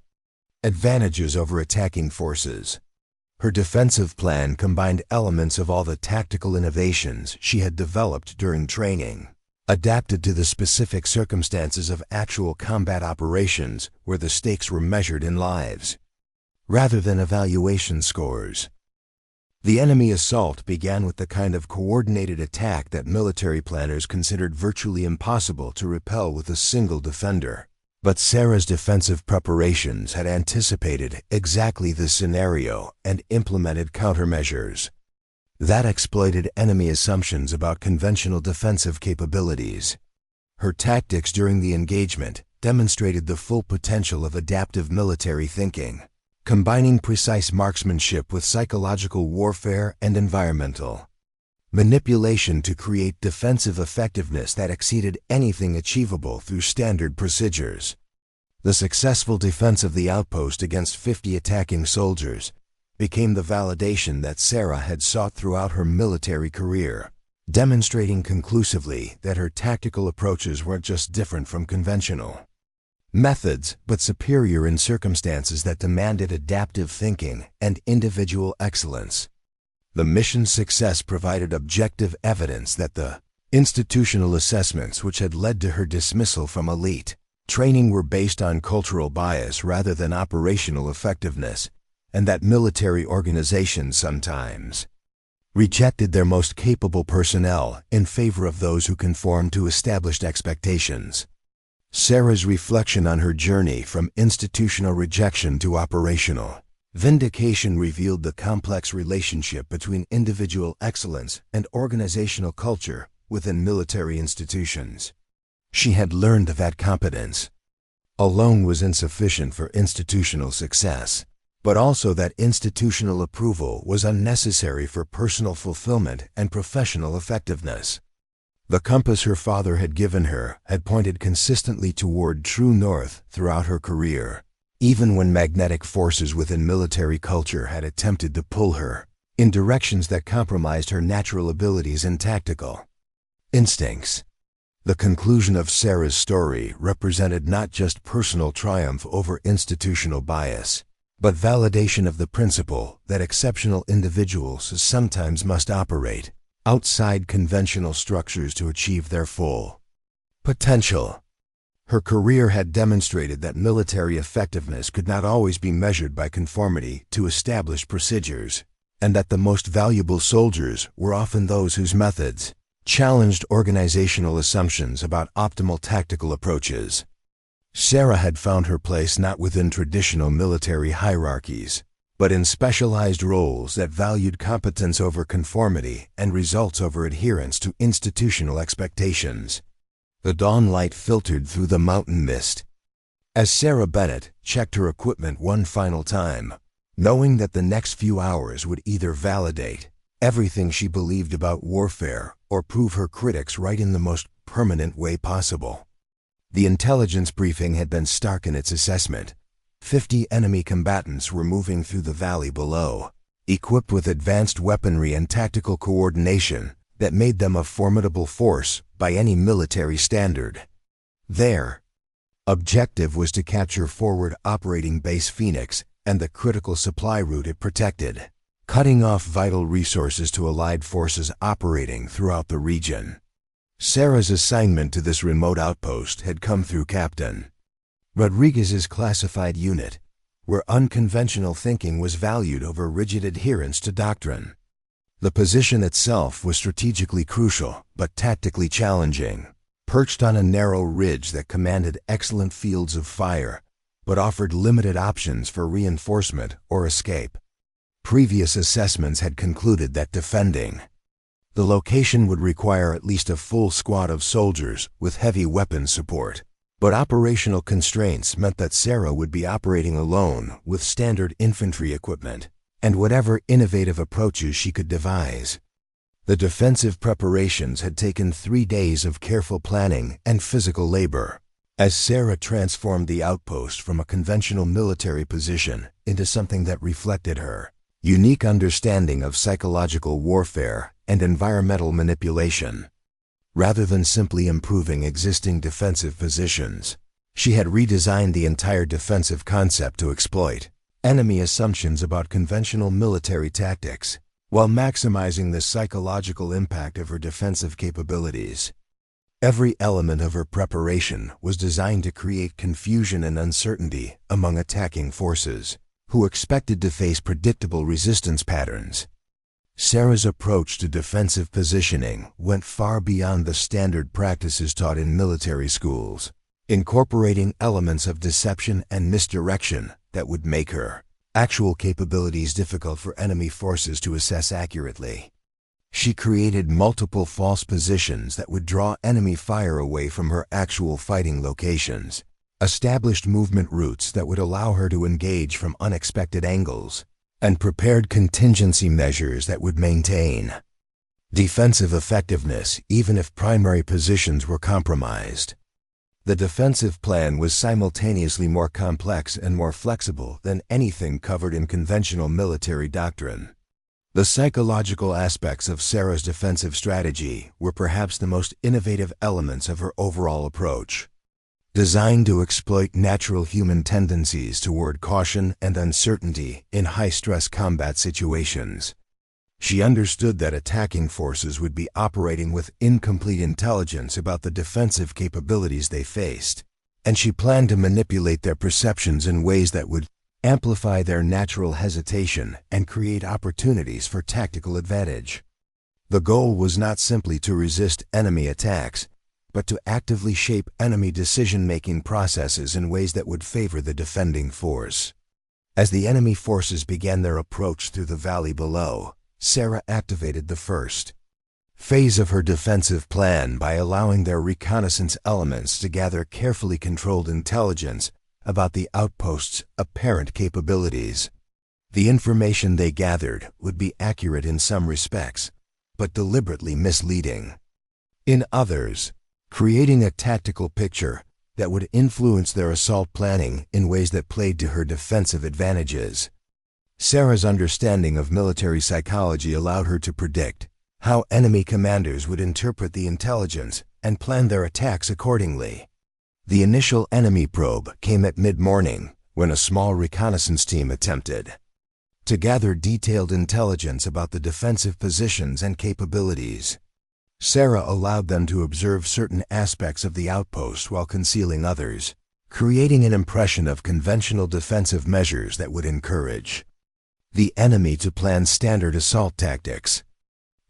advantages over attacking forces. Her defensive plan combined elements of all the tactical innovations she had developed during training, adapted to the specific circumstances of actual combat operations where the stakes were measured in lives, rather than evaluation scores. The enemy assault began with the kind of coordinated attack that military planners considered virtually impossible to repel with a single defender. But Sarah's defensive preparations had anticipated exactly this scenario and implemented countermeasures that exploited enemy assumptions about conventional defensive capabilities. Her tactics during the engagement demonstrated the full potential of adaptive military thinking, combining precise marksmanship with psychological warfare and environmental manipulation to create defensive effectiveness that exceeded anything achievable through standard procedures. The successful defense of the outpost against 50 attacking soldiers became the validation that Sarah had sought throughout her military career, demonstrating conclusively that her tactical approaches weren't just different from conventional methods, but superior in circumstances that demanded adaptive thinking and individual excellence. The mission's success provided objective evidence that the institutional assessments which had led to her dismissal from elite training were based on cultural bias rather than operational effectiveness, and that military organizations sometimes rejected their most capable personnel in favor of those who conformed to established expectations. Sarah's reflection on her journey from institutional rejection to operational vindication revealed the complex relationship between individual excellence and organizational culture within military institutions. She had learned that competence alone was insufficient for institutional success, but also that institutional approval was unnecessary for personal fulfillment and professional effectiveness. The compass her father had given her had pointed consistently toward true north throughout her career, even when magnetic forces within military culture had attempted to pull her in directions that compromised her natural abilities and tactical instincts. The conclusion of Sarah's story represented not just personal triumph over institutional bias, but validation of the principle that exceptional individuals sometimes must operate outside conventional structures to achieve their full potential. Her career had demonstrated that military effectiveness could not always be measured by conformity to established procedures, and that the most valuable soldiers were often those whose methods challenged organizational assumptions about optimal tactical approaches. Sarah had found her place not within traditional military hierarchies, but in specialized roles that valued competence over conformity and results over adherence to institutional expectations. The dawn light filtered through the mountain mist as Sarah Bennett checked her equipment one final time, knowing that the next few hours would either validate everything she believed about warfare or prove her critics right in the most permanent way possible. The intelligence briefing had been stark in its assessment. 50 enemy combatants were moving through the valley below, equipped with advanced weaponry and tactical coordination that made them a formidable force by any military standard. Their objective was to capture forward operating base Phoenix and the critical supply route it protected, cutting off vital resources to allied forces operating throughout the region. Sarah's assignment to this remote outpost had come through Captain Rodriguez's classified unit, where unconventional thinking was valued over rigid adherence to doctrine. The position itself was strategically crucial, but tactically challenging, perched on a narrow ridge that commanded excellent fields of fire, but offered limited options for reinforcement or escape. Previous assessments had concluded that defending the location would require at least a full squad of soldiers with heavy weapon support, but operational constraints meant that Sarah would be operating alone with standard infantry equipment and whatever innovative approaches she could devise. The defensive preparations had taken 3 days of careful planning and physical labor, as Sarah transformed the outpost from a conventional military position into something that reflected her unique understanding of psychological warfare and environmental manipulation. Rather than simply improving existing defensive positions, she had redesigned the entire defensive concept to exploit enemy assumptions about conventional military tactics, while maximizing the psychological impact of her defensive capabilities. Every element of her preparation was designed to create confusion and uncertainty among attacking forces, who expected to face predictable resistance patterns. Sarah's approach to defensive positioning went far beyond the standard practices taught in military schools, incorporating elements of deception and misdirection that would make her actual capabilities difficult for enemy forces to assess accurately. She created multiple false positions that would draw enemy fire away from her actual fighting locations, established movement routes that would allow her to engage from unexpected angles, and prepared contingency measures that would maintain defensive effectiveness even if primary positions were compromised. The defensive plan was simultaneously more complex and more flexible than anything covered in conventional military doctrine. The psychological aspects of Sarah's defensive strategy were perhaps the most innovative elements of her overall approach. Designed to exploit natural human tendencies toward caution and uncertainty in high-stress combat situations, she understood that attacking forces would be operating with incomplete intelligence about the defensive capabilities they faced, and she planned to manipulate their perceptions in ways that would amplify their natural hesitation and create opportunities for tactical advantage. The goal was not simply to resist enemy attacks, but to actively shape enemy decision-making processes in ways that would favor the defending force. As the enemy forces began their approach through the valley below, Sarah activated the first phase of her defensive plan by allowing their reconnaissance elements to gather carefully controlled intelligence about the outpost's apparent capabilities. The information they gathered would be accurate in some respects, but deliberately misleading in others, creating a tactical picture that would influence their assault planning in ways that played to her defensive advantages. Sarah's understanding of military psychology allowed her to predict how enemy commanders would interpret the intelligence and plan their attacks accordingly. The initial enemy probe came at mid-morning when a small reconnaissance team attempted to gather detailed intelligence about the defensive positions and capabilities. Sarah allowed them to observe certain aspects of the outpost while concealing others, creating an impression of conventional defensive measures that would encourage the enemy to plan standard assault tactics.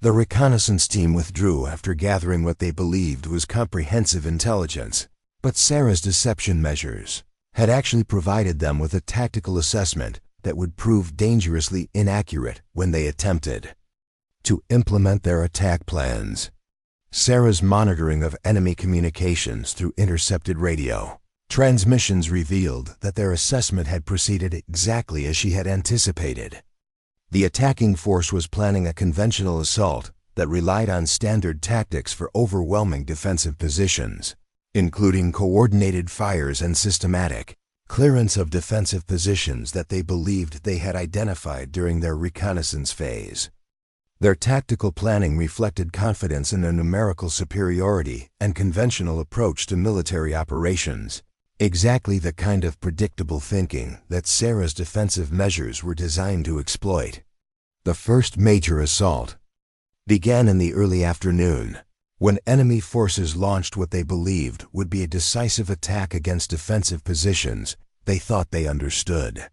The reconnaissance team withdrew after gathering what they believed was comprehensive intelligence, but Sarah's deception measures had actually provided them with a tactical assessment that would prove dangerously inaccurate when they attempted to implement their attack plans. Sarah's monitoring of enemy communications through intercepted radio transmissions revealed that their assessment had proceeded exactly as she had anticipated. The attacking force was planning a conventional assault that relied on standard tactics for overwhelming defensive positions, including coordinated fires and systematic clearance of defensive positions that they believed they had identified during their reconnaissance phase. Their tactical planning reflected confidence in a numerical superiority and conventional approach to military operations, exactly the kind of predictable thinking that Sarah's defensive measures were designed to exploit. The first major assault began in the early afternoon, when enemy forces launched what they believed would be a decisive attack against defensive positions they thought they understood.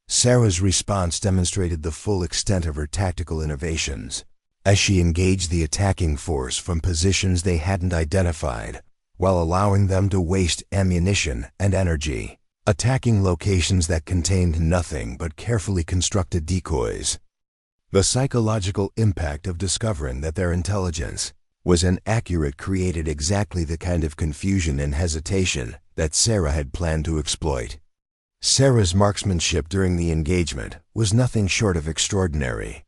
Sarah's response demonstrated the full extent of her tactical innovations, as she engaged the attacking force from positions they hadn't identified, while allowing them to waste ammunition and energy, attacking locations that contained nothing but carefully constructed decoys. The psychological impact of discovering that their intelligence was inaccurate created exactly the kind of confusion and hesitation that Sarah had planned to exploit. Sarah's marksmanship during the engagement was nothing short of extraordinary,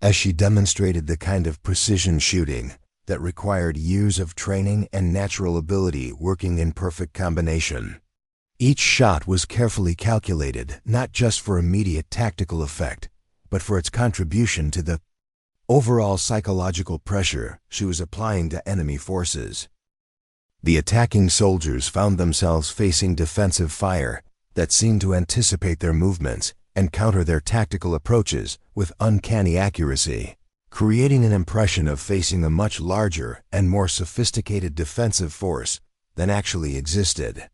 as she demonstrated the kind of precision shooting that required years of training and natural ability working in perfect combination. Each shot was carefully calculated not just for immediate tactical effect, but for its contribution to the overall psychological pressure she was applying to enemy forces. The attacking soldiers found themselves facing defensive fire that seemed to anticipate their movements and counter their tactical approaches with uncanny accuracy, creating an impression of facing a much larger and more sophisticated defensive force than actually existed.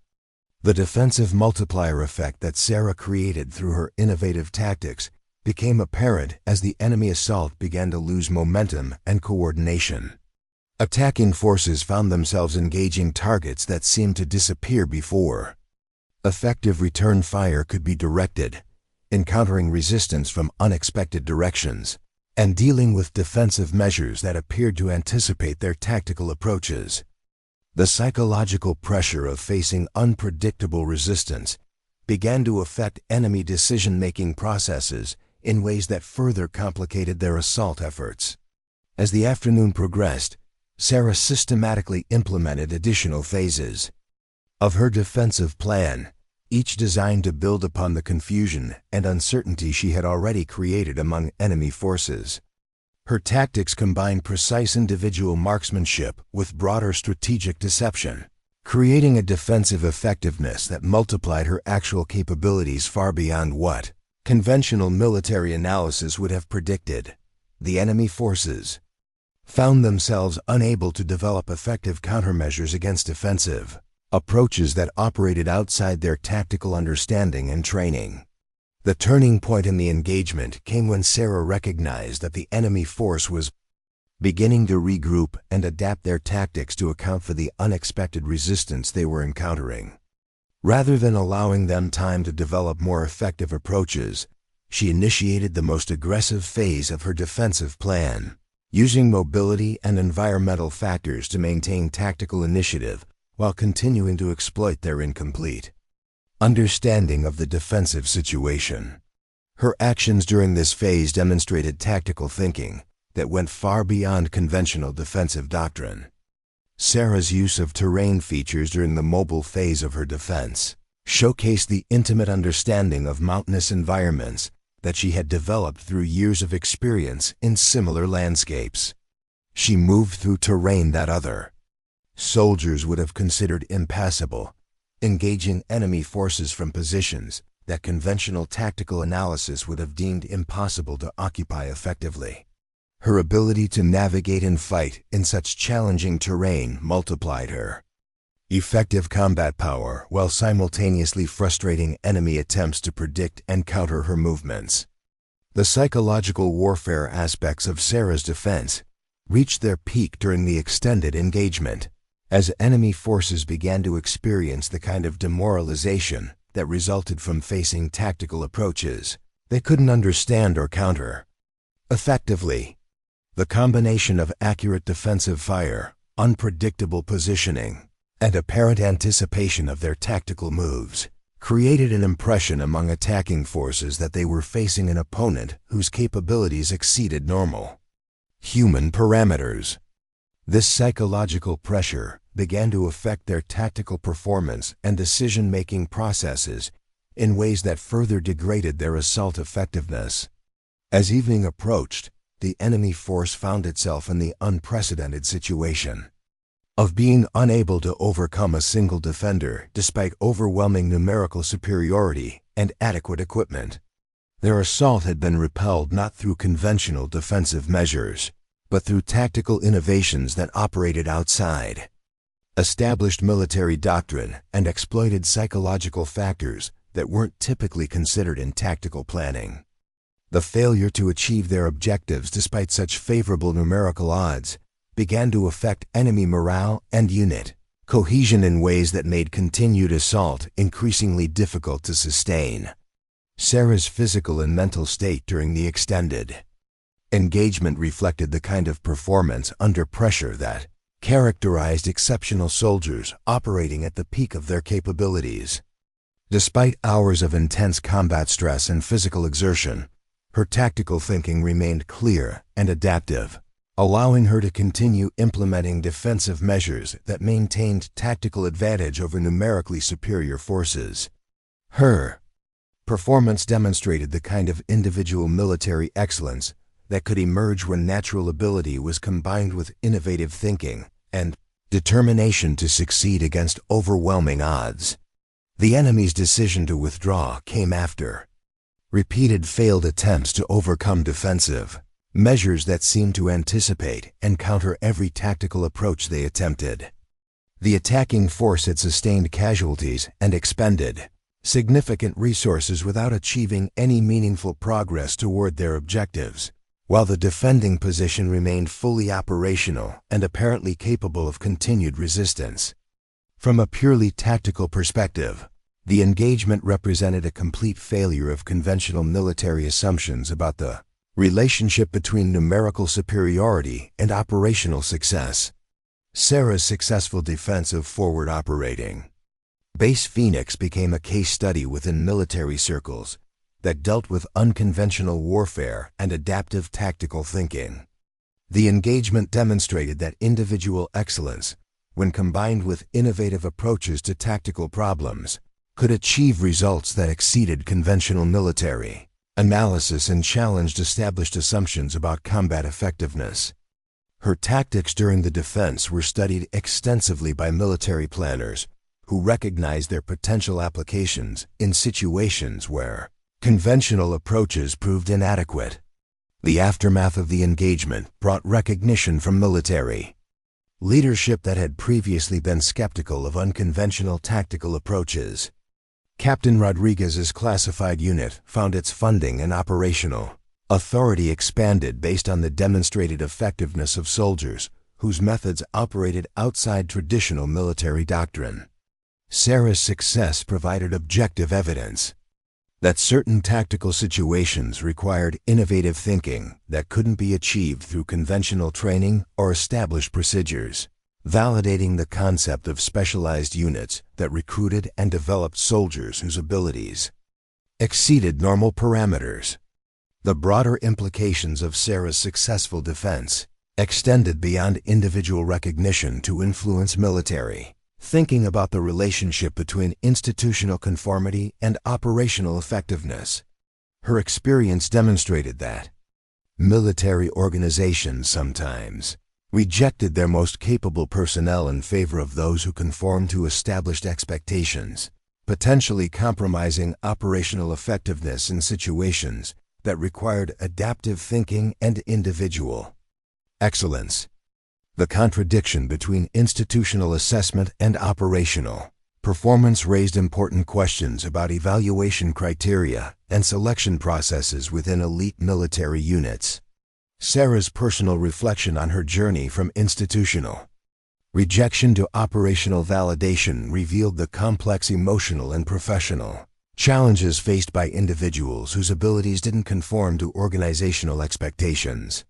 The defensive multiplier effect that Sarah created through her innovative tactics became apparent as the enemy assault began to lose momentum and coordination. Attacking forces found themselves engaging targets that seemed to disappear before. Effective return fire could be directed, encountering resistance from unexpected directions, and dealing with defensive measures that appeared to anticipate their tactical approaches. The psychological pressure of facing unpredictable resistance began to affect enemy decision-making processes in ways that further complicated their assault efforts. As the afternoon progressed, Sarah systematically implemented additional phases of her defensive plan, each designed to build upon the confusion and uncertainty she had already created among enemy forces. Her tactics combined precise individual marksmanship with broader strategic deception, creating a defensive effectiveness that multiplied her actual capabilities far beyond what conventional military analysis would have predicted. The enemy forces found themselves unable to develop effective countermeasures against defensive approaches that operated outside their tactical understanding and training. The turning point in the engagement came when Sarah recognized that the enemy force was beginning to regroup and adapt their tactics to account for the unexpected resistance they were encountering. Rather than allowing them time to develop more effective approaches, she initiated the most aggressive phase of her defensive plan, using mobility and environmental factors to maintain tactical initiative while continuing to exploit their incomplete understanding of the defensive situation. Her actions during this phase demonstrated tactical thinking that went far beyond conventional defensive doctrine. Sarah's use of terrain features during the mobile phase of her defense showcased the intimate understanding of mountainous environments that she had developed through years of experience in similar landscapes. She moved through terrain that other soldiers would have considered impassable, engaging enemy forces from positions that conventional tactical analysis would have deemed impossible to occupy effectively. Her ability to navigate and fight in such challenging terrain multiplied her effective combat power while simultaneously frustrating enemy attempts to predict and counter her movements. The psychological warfare aspects of Sarah's defense reached their peak during the extended engagement, as enemy forces began to experience the kind of demoralization that resulted from facing tactical approaches they couldn't understand or counter effectively. The combination of accurate defensive fire, unpredictable positioning, and apparent anticipation of their tactical moves created an impression among attacking forces that they were facing an opponent whose capabilities exceeded normal human parameters. This psychological pressure began to affect their tactical performance and decision-making processes in ways that further degraded their assault effectiveness. As evening approached, the enemy force found itself in the unprecedented situation of being unable to overcome a single defender despite overwhelming numerical superiority and adequate equipment. Their assault had been repelled not through conventional defensive measures, but through tactical innovations that operated outside established military doctrine and exploited psychological factors that weren't typically considered in tactical planning. The failure to achieve their objectives despite such favorable numerical odds began to affect enemy morale and unit cohesion in ways that made continued assault increasingly difficult to sustain. Sarah's physical and mental state during the extended engagement reflected the kind of performance under pressure that characterized exceptional soldiers operating at the peak of their capabilities. Despite hours of intense combat stress and physical exertion, her tactical thinking remained clear and adaptive, allowing her to continue implementing defensive measures that maintained tactical advantage over numerically superior forces. Her performance demonstrated the kind of individual military excellence that could emerge when natural ability was combined with innovative thinking and determination to succeed against overwhelming odds. The enemy's decision to withdraw came after repeated failed attempts to overcome defensive measures that seemed to anticipate and counter every tactical approach they attempted. The attacking force had sustained casualties and expended significant resources without achieving any meaningful progress toward their objectives, while the defending position remained fully operational and apparently capable of continued resistance. From a purely tactical perspective, the engagement represented a complete failure of conventional military assumptions about the relationship between numerical superiority and operational success. Sarah's successful defense of forward operating Base Phoenix became a case study within military circles that dealt with unconventional warfare and adaptive tactical thinking. The engagement demonstrated that individual excellence, when combined with innovative approaches to tactical problems, could achieve results that exceeded conventional military analysis and challenged established assumptions about combat effectiveness. Her tactics during the defense were studied extensively by military planners who recognized their potential applications in situations where conventional approaches proved inadequate. The aftermath of the engagement brought recognition from military leadership that had previously been skeptical of unconventional tactical approaches. Captain Rodriguez's classified unit found its funding and operational authority expanded based on the demonstrated effectiveness of soldiers whose methods operated outside traditional military doctrine. Sarah's success provided objective evidence that certain tactical situations required innovative thinking that couldn't be achieved through conventional training or established procedures, validating the concept of specialized units that recruited and developed soldiers whose abilities exceeded normal parameters. The broader implications of Sarah's successful defense extended beyond individual recognition to influence military thinking about the relationship between institutional conformity and operational effectiveness. Her experience demonstrated that military organizations sometimes rejected their most capable personnel in favor of those who conformed to established expectations, potentially compromising operational effectiveness in situations that required adaptive thinking and individual excellence. The contradiction between institutional assessment and operational performance raised important questions about evaluation criteria and selection processes within elite military units. Sarah's personal reflection on her journey from institutional rejection to operational validation revealed the complex emotional and professional challenges faced by individuals whose abilities didn't conform to organizational expectations.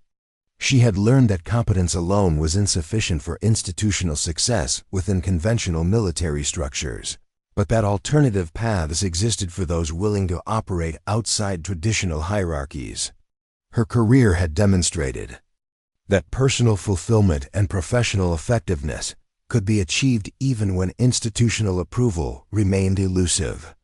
She had learned that competence alone was insufficient for institutional success within conventional military structures, but that alternative paths existed for those willing to operate outside traditional hierarchies. Her career had demonstrated that personal fulfillment and professional effectiveness could be achieved even when institutional approval remained elusive.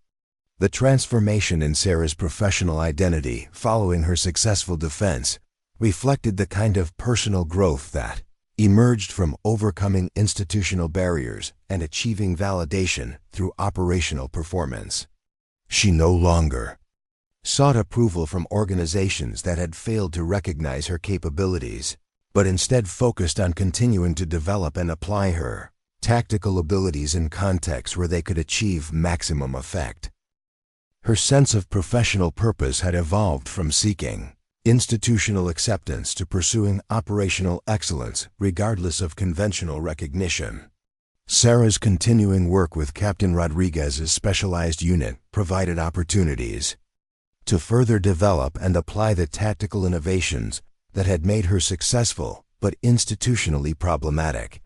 The transformation in Sarah's professional identity following her successful defense reflected the kind of personal growth that emerged from overcoming institutional barriers and achieving validation through operational performance. She no longer sought approval from organizations that had failed to recognize her capabilities, but instead focused on continuing to develop and apply her tactical abilities in contexts where they could achieve maximum effect. Her sense of professional purpose had evolved from seeking institutional acceptance to pursuing operational excellence regardless of conventional recognition. Sarah's continuing work with Captain Rodriguez's specialized unit provided opportunities to further develop and apply the tactical innovations that had made her successful but institutionally problematic.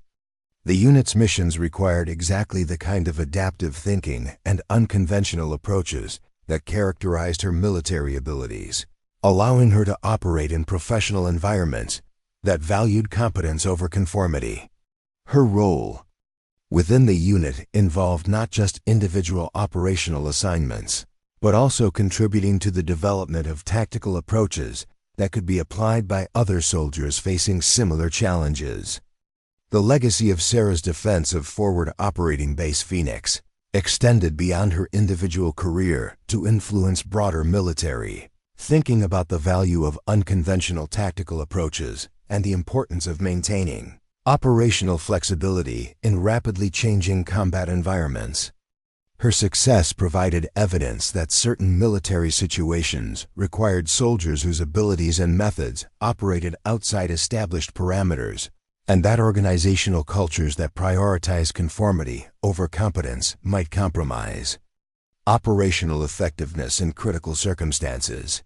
The unit's missions required exactly the kind of adaptive thinking and unconventional approaches that characterized her military abilities, allowing her to operate in professional environments that valued competence over conformity. Her role within the unit involved not just individual operational assignments, but also contributing to the development of tactical approaches that could be applied by other soldiers facing similar challenges. The legacy of Sarah's defense of forward operating Base Phoenix extended beyond her individual career to influence broader military thinking about the value of unconventional tactical approaches and the importance of maintaining operational flexibility in rapidly changing combat environments. Her success provided evidence that certain military situations required soldiers whose abilities and methods operated outside established parameters, and that organizational cultures that prioritize conformity over competence might compromise operational effectiveness in critical circumstances.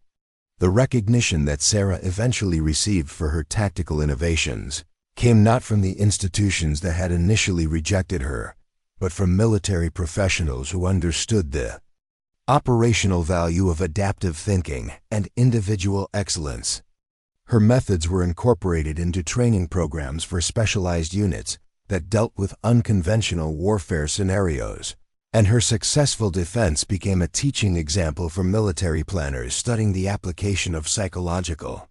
The recognition that Sarah eventually received for her tactical innovations came not from the institutions that had initially rejected her, but from military professionals who understood the operational value of adaptive thinking and individual excellence. Her methods were incorporated into training programs for specialized units that dealt with unconventional warfare scenarios, and her successful defense became a teaching example for military planners studying the application of psychological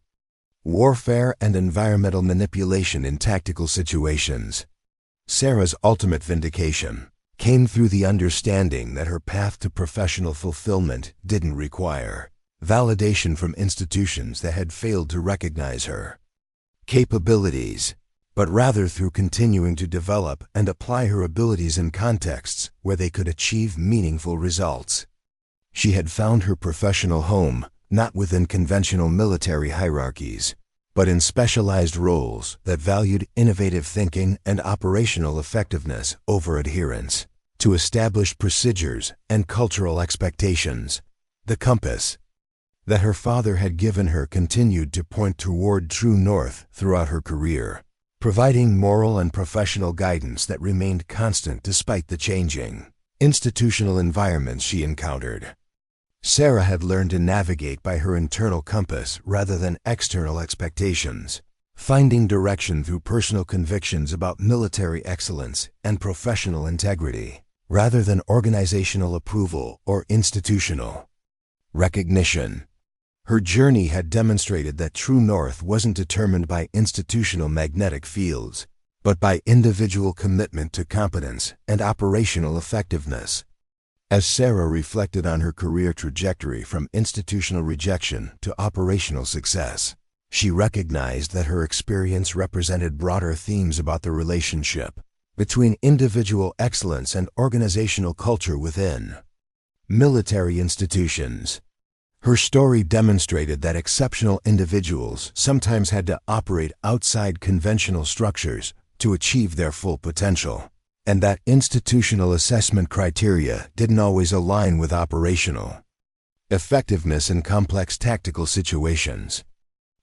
warfare and environmental manipulation in tactical situations. Sarah's ultimate vindication came through the understanding that her path to professional fulfillment didn't require validation from institutions that had failed to recognize her capabilities, but rather through continuing to develop and apply her abilities in contexts where they could achieve meaningful results. She had found her professional home not within conventional military hierarchies, but in specialized roles that valued innovative thinking and operational effectiveness over adherence to established procedures and cultural expectations. The compass that her father had given her continued to point toward true north throughout her career, providing moral and professional guidance that remained constant despite the changing institutional environments she encountered. Sarah had learned to navigate by her internal compass rather than external expectations, finding direction through personal convictions about military excellence and professional integrity, rather than organizational approval or institutional recognition. Her journey had demonstrated that true north wasn't determined by institutional magnetic fields, but by individual commitment to competence and operational effectiveness. As Sarah reflected on her career trajectory from institutional rejection to operational success, she recognized that her experience represented broader themes about the relationship between individual excellence and organizational culture within military institutions. Her story demonstrated that exceptional individuals sometimes had to operate outside conventional structures to achieve their full potential, and that institutional assessment criteria didn't always align with operational effectiveness in complex tactical situations.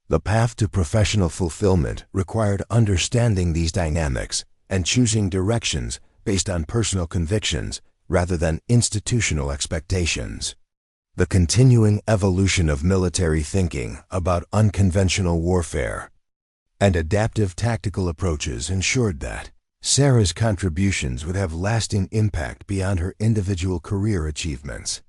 The path to professional fulfillment required understanding these dynamics and choosing directions based on personal convictions rather than institutional expectations. The continuing evolution of military thinking about unconventional warfare and adaptive tactical approaches ensured that Sarah's contributions would have lasting impact beyond her individual career achievements.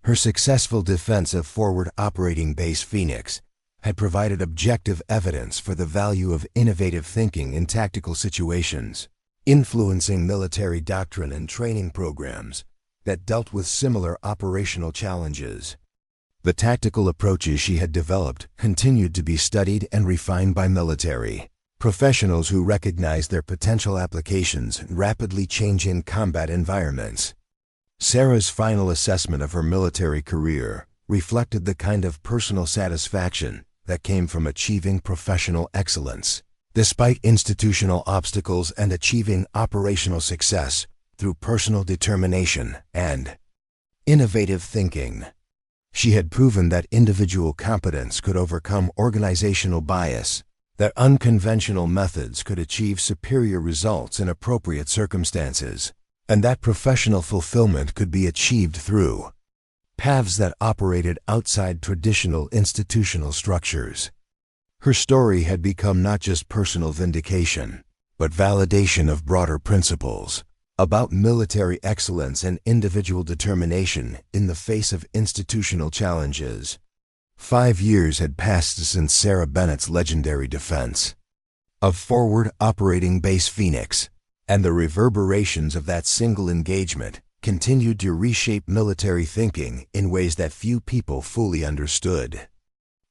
Her successful defense of Forward Operating Base Phoenix had provided objective evidence for the value of innovative thinking in tactical situations, influencing military doctrine and training programs that dealt with similar operational challenges. The tactical approaches she had developed continued to be studied and refined by military professionals who recognized their potential applications in rapidly changing combat environments. Sarah's final assessment of her military career reflected the kind of personal satisfaction that came from achieving professional excellence, despite institutional obstacles, and achieving operational success through personal determination and innovative thinking. She had proven that individual competence could overcome organizational bias, that unconventional methods could achieve superior results in appropriate circumstances, and that professional fulfillment could be achieved through paths that operated outside traditional institutional structures. Her story had become not just personal vindication, but validation of broader principles about military excellence and individual determination in the face of institutional challenges. 5 years had passed since Sarah Bennett's legendary defense of Forward Operating Base Phoenix, and the reverberations of that single engagement continued to reshape military thinking in ways that few people fully understood.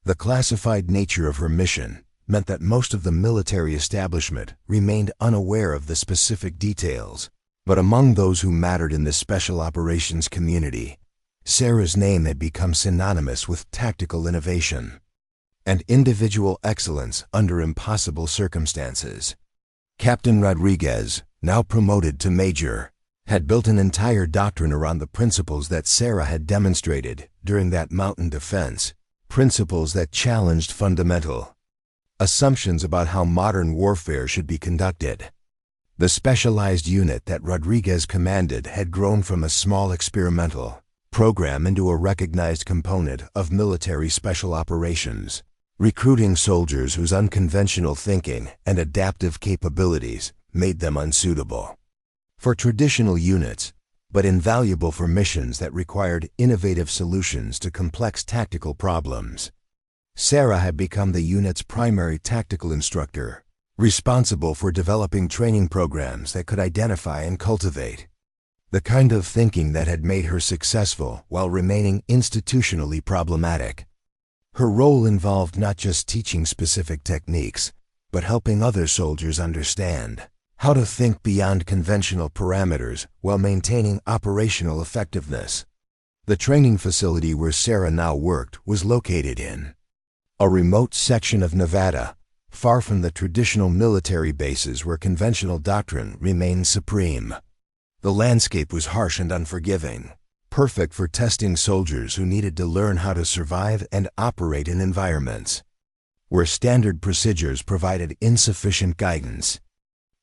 The classified nature of her mission meant that most of the military establishment remained unaware of the specific details, but among those who mattered in the special operations community, Sarah's name had become synonymous with tactical innovation and individual excellence under impossible circumstances. Captain Rodriguez, now promoted to major, had built an entire doctrine around the principles that Sarah had demonstrated during that mountain defense, principles that challenged fundamental assumptions about how modern warfare should be conducted. The specialized unit that Rodriguez commanded had grown from a small experimental program into a recognized component of military special operations, recruiting soldiers whose unconventional thinking and adaptive capabilities made them unsuitable for traditional units, but invaluable for missions that required innovative solutions to complex tactical problems. Sarah had become the unit's primary tactical instructor, responsible for developing training programs that could identify and cultivate the kind of thinking that had made her successful while remaining institutionally problematic. Her role involved not just teaching specific techniques, but helping other soldiers understand how to think beyond conventional parameters while maintaining operational effectiveness. The training facility where Sarah now worked was located in a remote section of Nevada, far from the traditional military bases where conventional doctrine remained supreme. The landscape was harsh and unforgiving, perfect for testing soldiers who needed to learn how to survive and operate in environments where standard procedures provided insufficient guidance.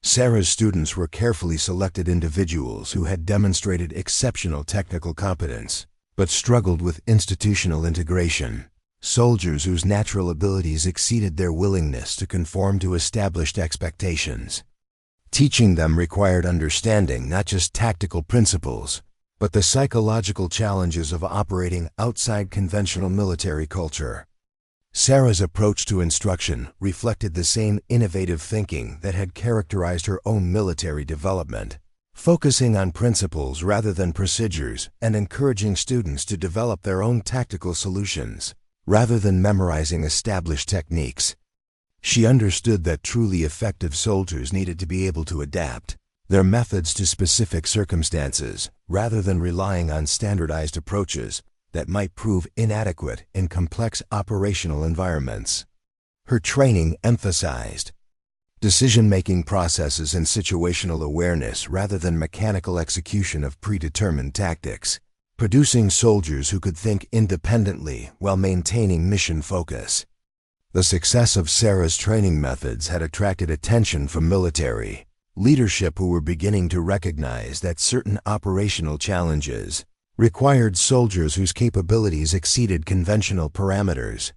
Sarah's students were carefully selected individuals who had demonstrated exceptional technical competence, but struggled with institutional integration. Soldiers whose natural abilities exceeded their willingness to conform to established expectations. Teaching them required understanding not just tactical principles, but the psychological challenges of operating outside conventional military culture. Sarah's approach to instruction reflected the same innovative thinking that had characterized her own military development, focusing on principles rather than procedures and encouraging students to develop their own tactical solutions rather than memorizing established techniques. She understood that truly effective soldiers needed to be able to adapt their methods to specific circumstances rather than relying on standardized approaches that might prove inadequate in complex operational environments. Her training emphasized decision-making processes and situational awareness rather than mechanical execution of predetermined tactics, producing soldiers who could think independently while maintaining mission focus. The success of Sarah's training methods had attracted attention from military leadership who were beginning to recognize that certain operational challenges required soldiers whose capabilities exceeded conventional parameters.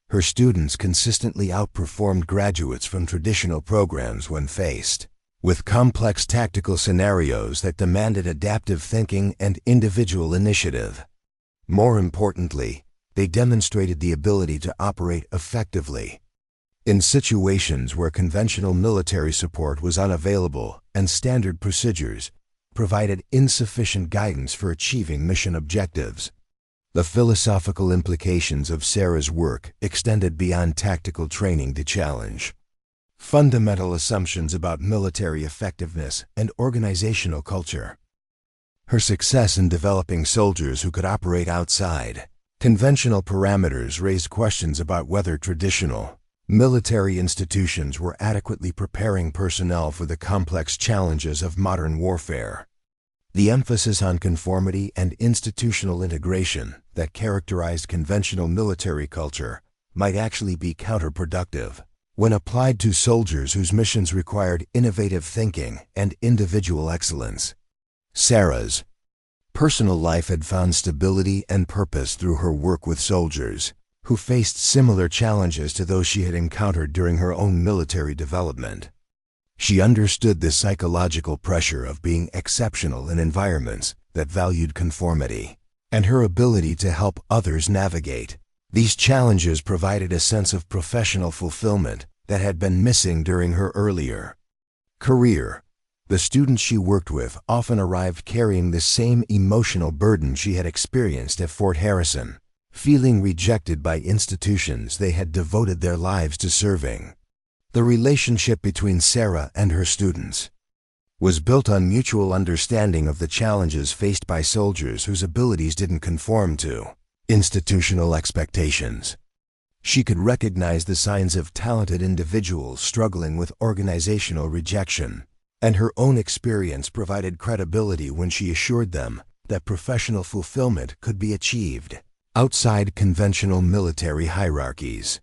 Her students consistently outperformed graduates from traditional programs when faced with complex tactical scenarios that demanded adaptive thinking and individual initiative. More importantly, they demonstrated the ability to operate effectively in situations where conventional military support was unavailable and standard procedures provided insufficient guidance for achieving mission objectives. The philosophical implications of Sarah's work extended beyond tactical training to challenge fundamental assumptions about military effectiveness and organizational culture. Her success in developing soldiers who could operate outside conventional parameters raised questions about whether traditional military institutions were adequately preparing personnel for the complex challenges of modern warfare. The emphasis on conformity and institutional integration that characterized conventional military culture might actually be counterproductive when applied to soldiers whose missions required innovative thinking and individual excellence. Sarah's personal life had found stability and purpose through her work with soldiers who faced similar challenges to those she had encountered during her own military development. She understood the psychological pressure of being exceptional in environments that valued conformity, and her ability to help others navigate these challenges provided a sense of professional fulfillment that had been missing during her earlier career. The students she worked with often arrived carrying the same emotional burden she had experienced at Fort Harrison, feeling rejected by institutions they had devoted their lives to serving. The relationship between Sarah and her students was built on mutual understanding of the challenges faced by soldiers whose abilities didn't conform to institutional expectations. She could recognize the signs of talented individuals struggling with organizational rejection, and her own experience provided credibility when she assured them that professional fulfillment could be achieved outside conventional military hierarchies.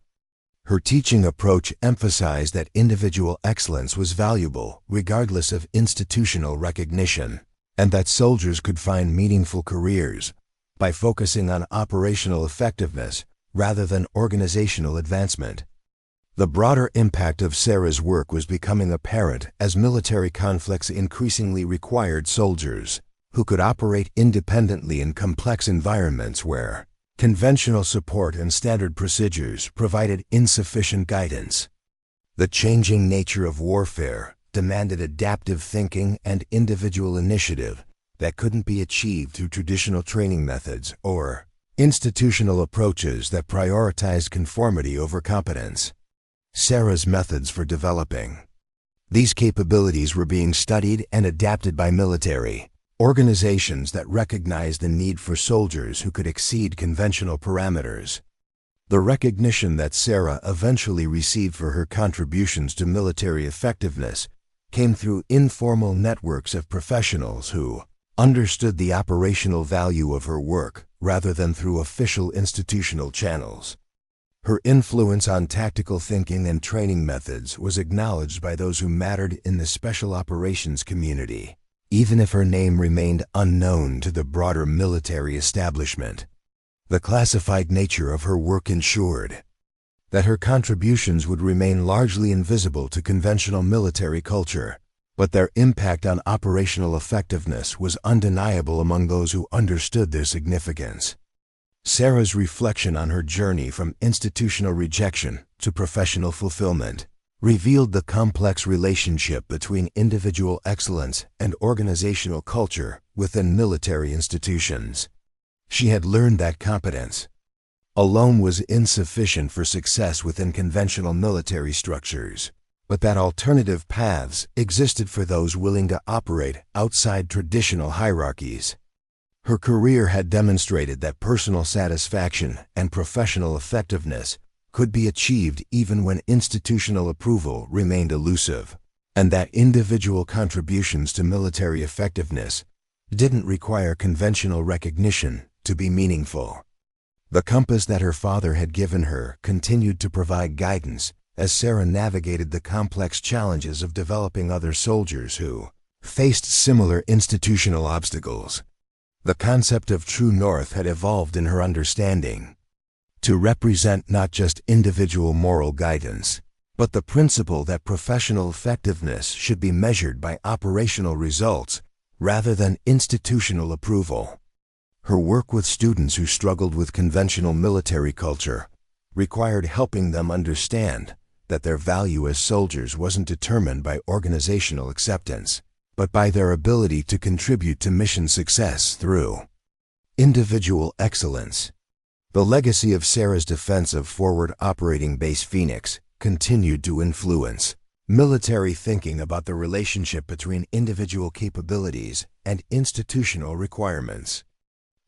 Her teaching approach emphasized that individual excellence was valuable regardless of institutional recognition, and that soldiers could find meaningful careers by focusing on operational effectiveness rather than organizational advancement. The broader impact of Sarah's work was becoming apparent as military conflicts increasingly required soldiers who could operate independently in complex environments where conventional support and standard procedures provided insufficient guidance. The changing nature of warfare demanded adaptive thinking and individual initiative that couldn't be achieved through traditional training methods or institutional approaches that prioritized conformity over competence. Sarah's methods for developing these capabilities were being studied and adapted by military organizations that recognized the need for soldiers who could exceed conventional parameters. The recognition that Sarah eventually received for her contributions to military effectiveness came through informal networks of professionals who understood the operational value of her work rather than through official institutional channels. Her influence on tactical thinking and training methods was acknowledged by those who mattered in the special operations community, even if her name remained unknown to the broader military establishment. The classified nature of her work ensured that her contributions would remain largely invisible to conventional military culture, but their impact on operational effectiveness was undeniable among those who understood their significance. Sarah's reflection on her journey from institutional rejection to professional fulfillment revealed the complex relationship between individual excellence and organizational culture within military institutions. She had learned that competence alone was insufficient for success within conventional military structures, but that alternative paths existed for those willing to operate outside traditional hierarchies. Her career had demonstrated that personal satisfaction and professional effectiveness could be achieved even when institutional approval remained elusive, and that individual contributions to military effectiveness didn't require conventional recognition to be meaningful. The compass that her father had given her continued to provide guidance as Sarah navigated the complex challenges of developing other soldiers who faced similar institutional obstacles. The concept of true north had evolved in her understanding to represent not just individual moral guidance, but the principle that professional effectiveness should be measured by operational results rather than institutional approval. Her work with students who struggled with conventional military culture required helping them understand that their value as soldiers wasn't determined by organizational acceptance, but by their ability to contribute to mission success through individual excellence. The legacy of Sarah's defense of Forward Operating Base Phoenix continued to influence military thinking about the relationship between individual capabilities and institutional requirements.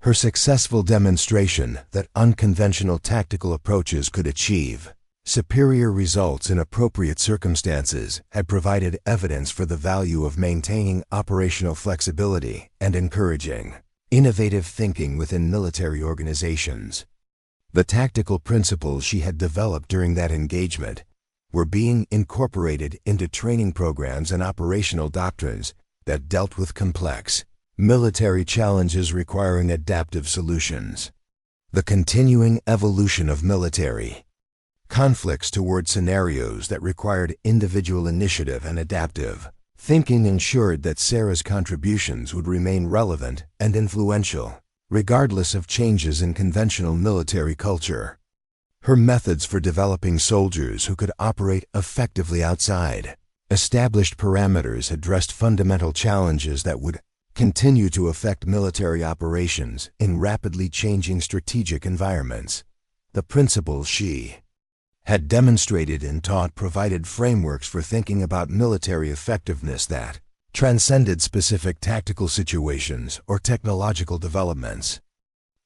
Her successful demonstration that unconventional tactical approaches could achieve superior results in appropriate circumstances had provided evidence for the value of maintaining operational flexibility and encouraging innovative thinking within military organizations. The tactical principles she had developed during that engagement were being incorporated into training programs and operational doctrines that dealt with complex military challenges requiring adaptive solutions. The continuing evolution of military conflicts toward scenarios that required individual initiative and adaptive thinking ensured that Sarah's contributions would remain relevant and influential, regardless of changes in conventional military culture. Her methods for developing soldiers who could operate effectively outside Established parameters addressed fundamental challenges that would continue to affect military operations in rapidly changing strategic environments. The principles she had demonstrated and taught provided frameworks for thinking about military effectiveness that transcended specific tactical situations or technological developments.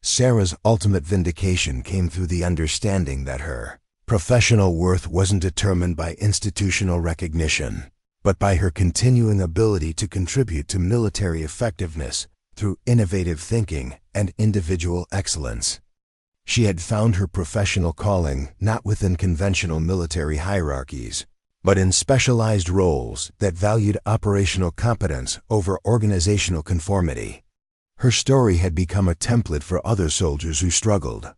Sarah's ultimate vindication came through the understanding that her professional worth wasn't determined by institutional recognition, but by her continuing ability to contribute to military effectiveness through innovative thinking and individual excellence. She had found her professional calling not within conventional military hierarchies, but in specialized roles that valued operational competence over organizational conformity. Her story had become a template for other soldiers who struggled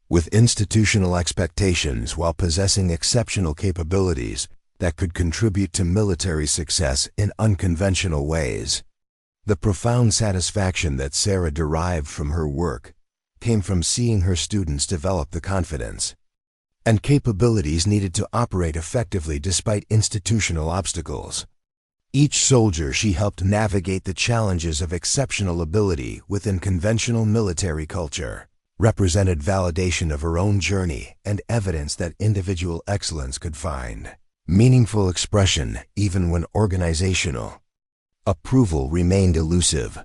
with institutional expectations while possessing exceptional capabilities that could contribute to military success in unconventional ways. The profound satisfaction that Sarah derived from her work came from seeing her students develop the confidence and capabilities needed to operate effectively despite institutional obstacles. Each soldier she helped navigate the challenges of exceptional ability within conventional military culture represented validation of her own journey and evidence that individual excellence could find meaningful expression even when organizational approval remained elusive.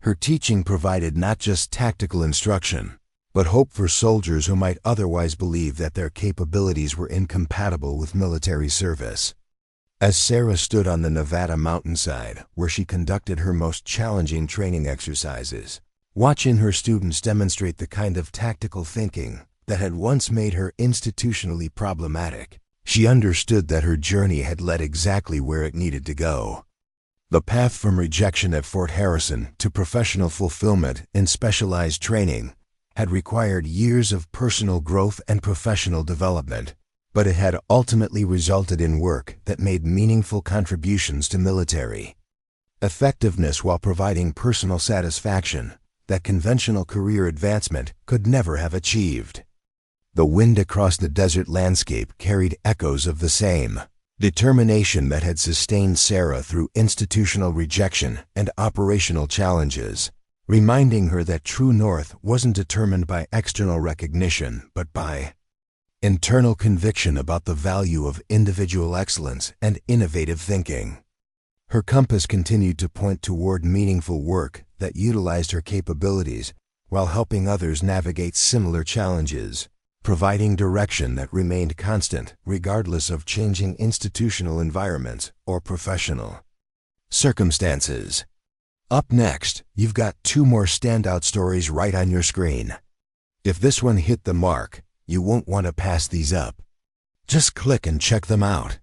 Her teaching provided not just tactical instruction, but hope for soldiers who might otherwise believe that their capabilities were incompatible with military service. As Sarah stood on the Nevada mountainside where she conducted her most challenging training exercises, watching her students demonstrate the kind of tactical thinking that had once made her institutionally problematic, she understood that her journey had led exactly where it needed to go. The path from rejection at Fort Harrison to professional fulfillment in specialized training had required years of personal growth and professional development, but it had ultimately resulted in work that made meaningful contributions to military effectiveness while providing personal satisfaction that conventional career advancement could never have achieved. The wind across the desert landscape carried echoes of the same determination that had sustained Sarah through institutional rejection and operational challenges, reminding her that true north wasn't determined by external recognition but by internal conviction about the value of individual excellence and innovative thinking. Her compass continued to point toward meaningful work that utilized her capabilities while helping others navigate similar challenges, providing direction that remained constant regardless of changing institutional environments or professional circumstances. Up next, you've got 2 more standout stories right on your screen. If this one hit the mark, you won't want to pass these up. Just click and check them out.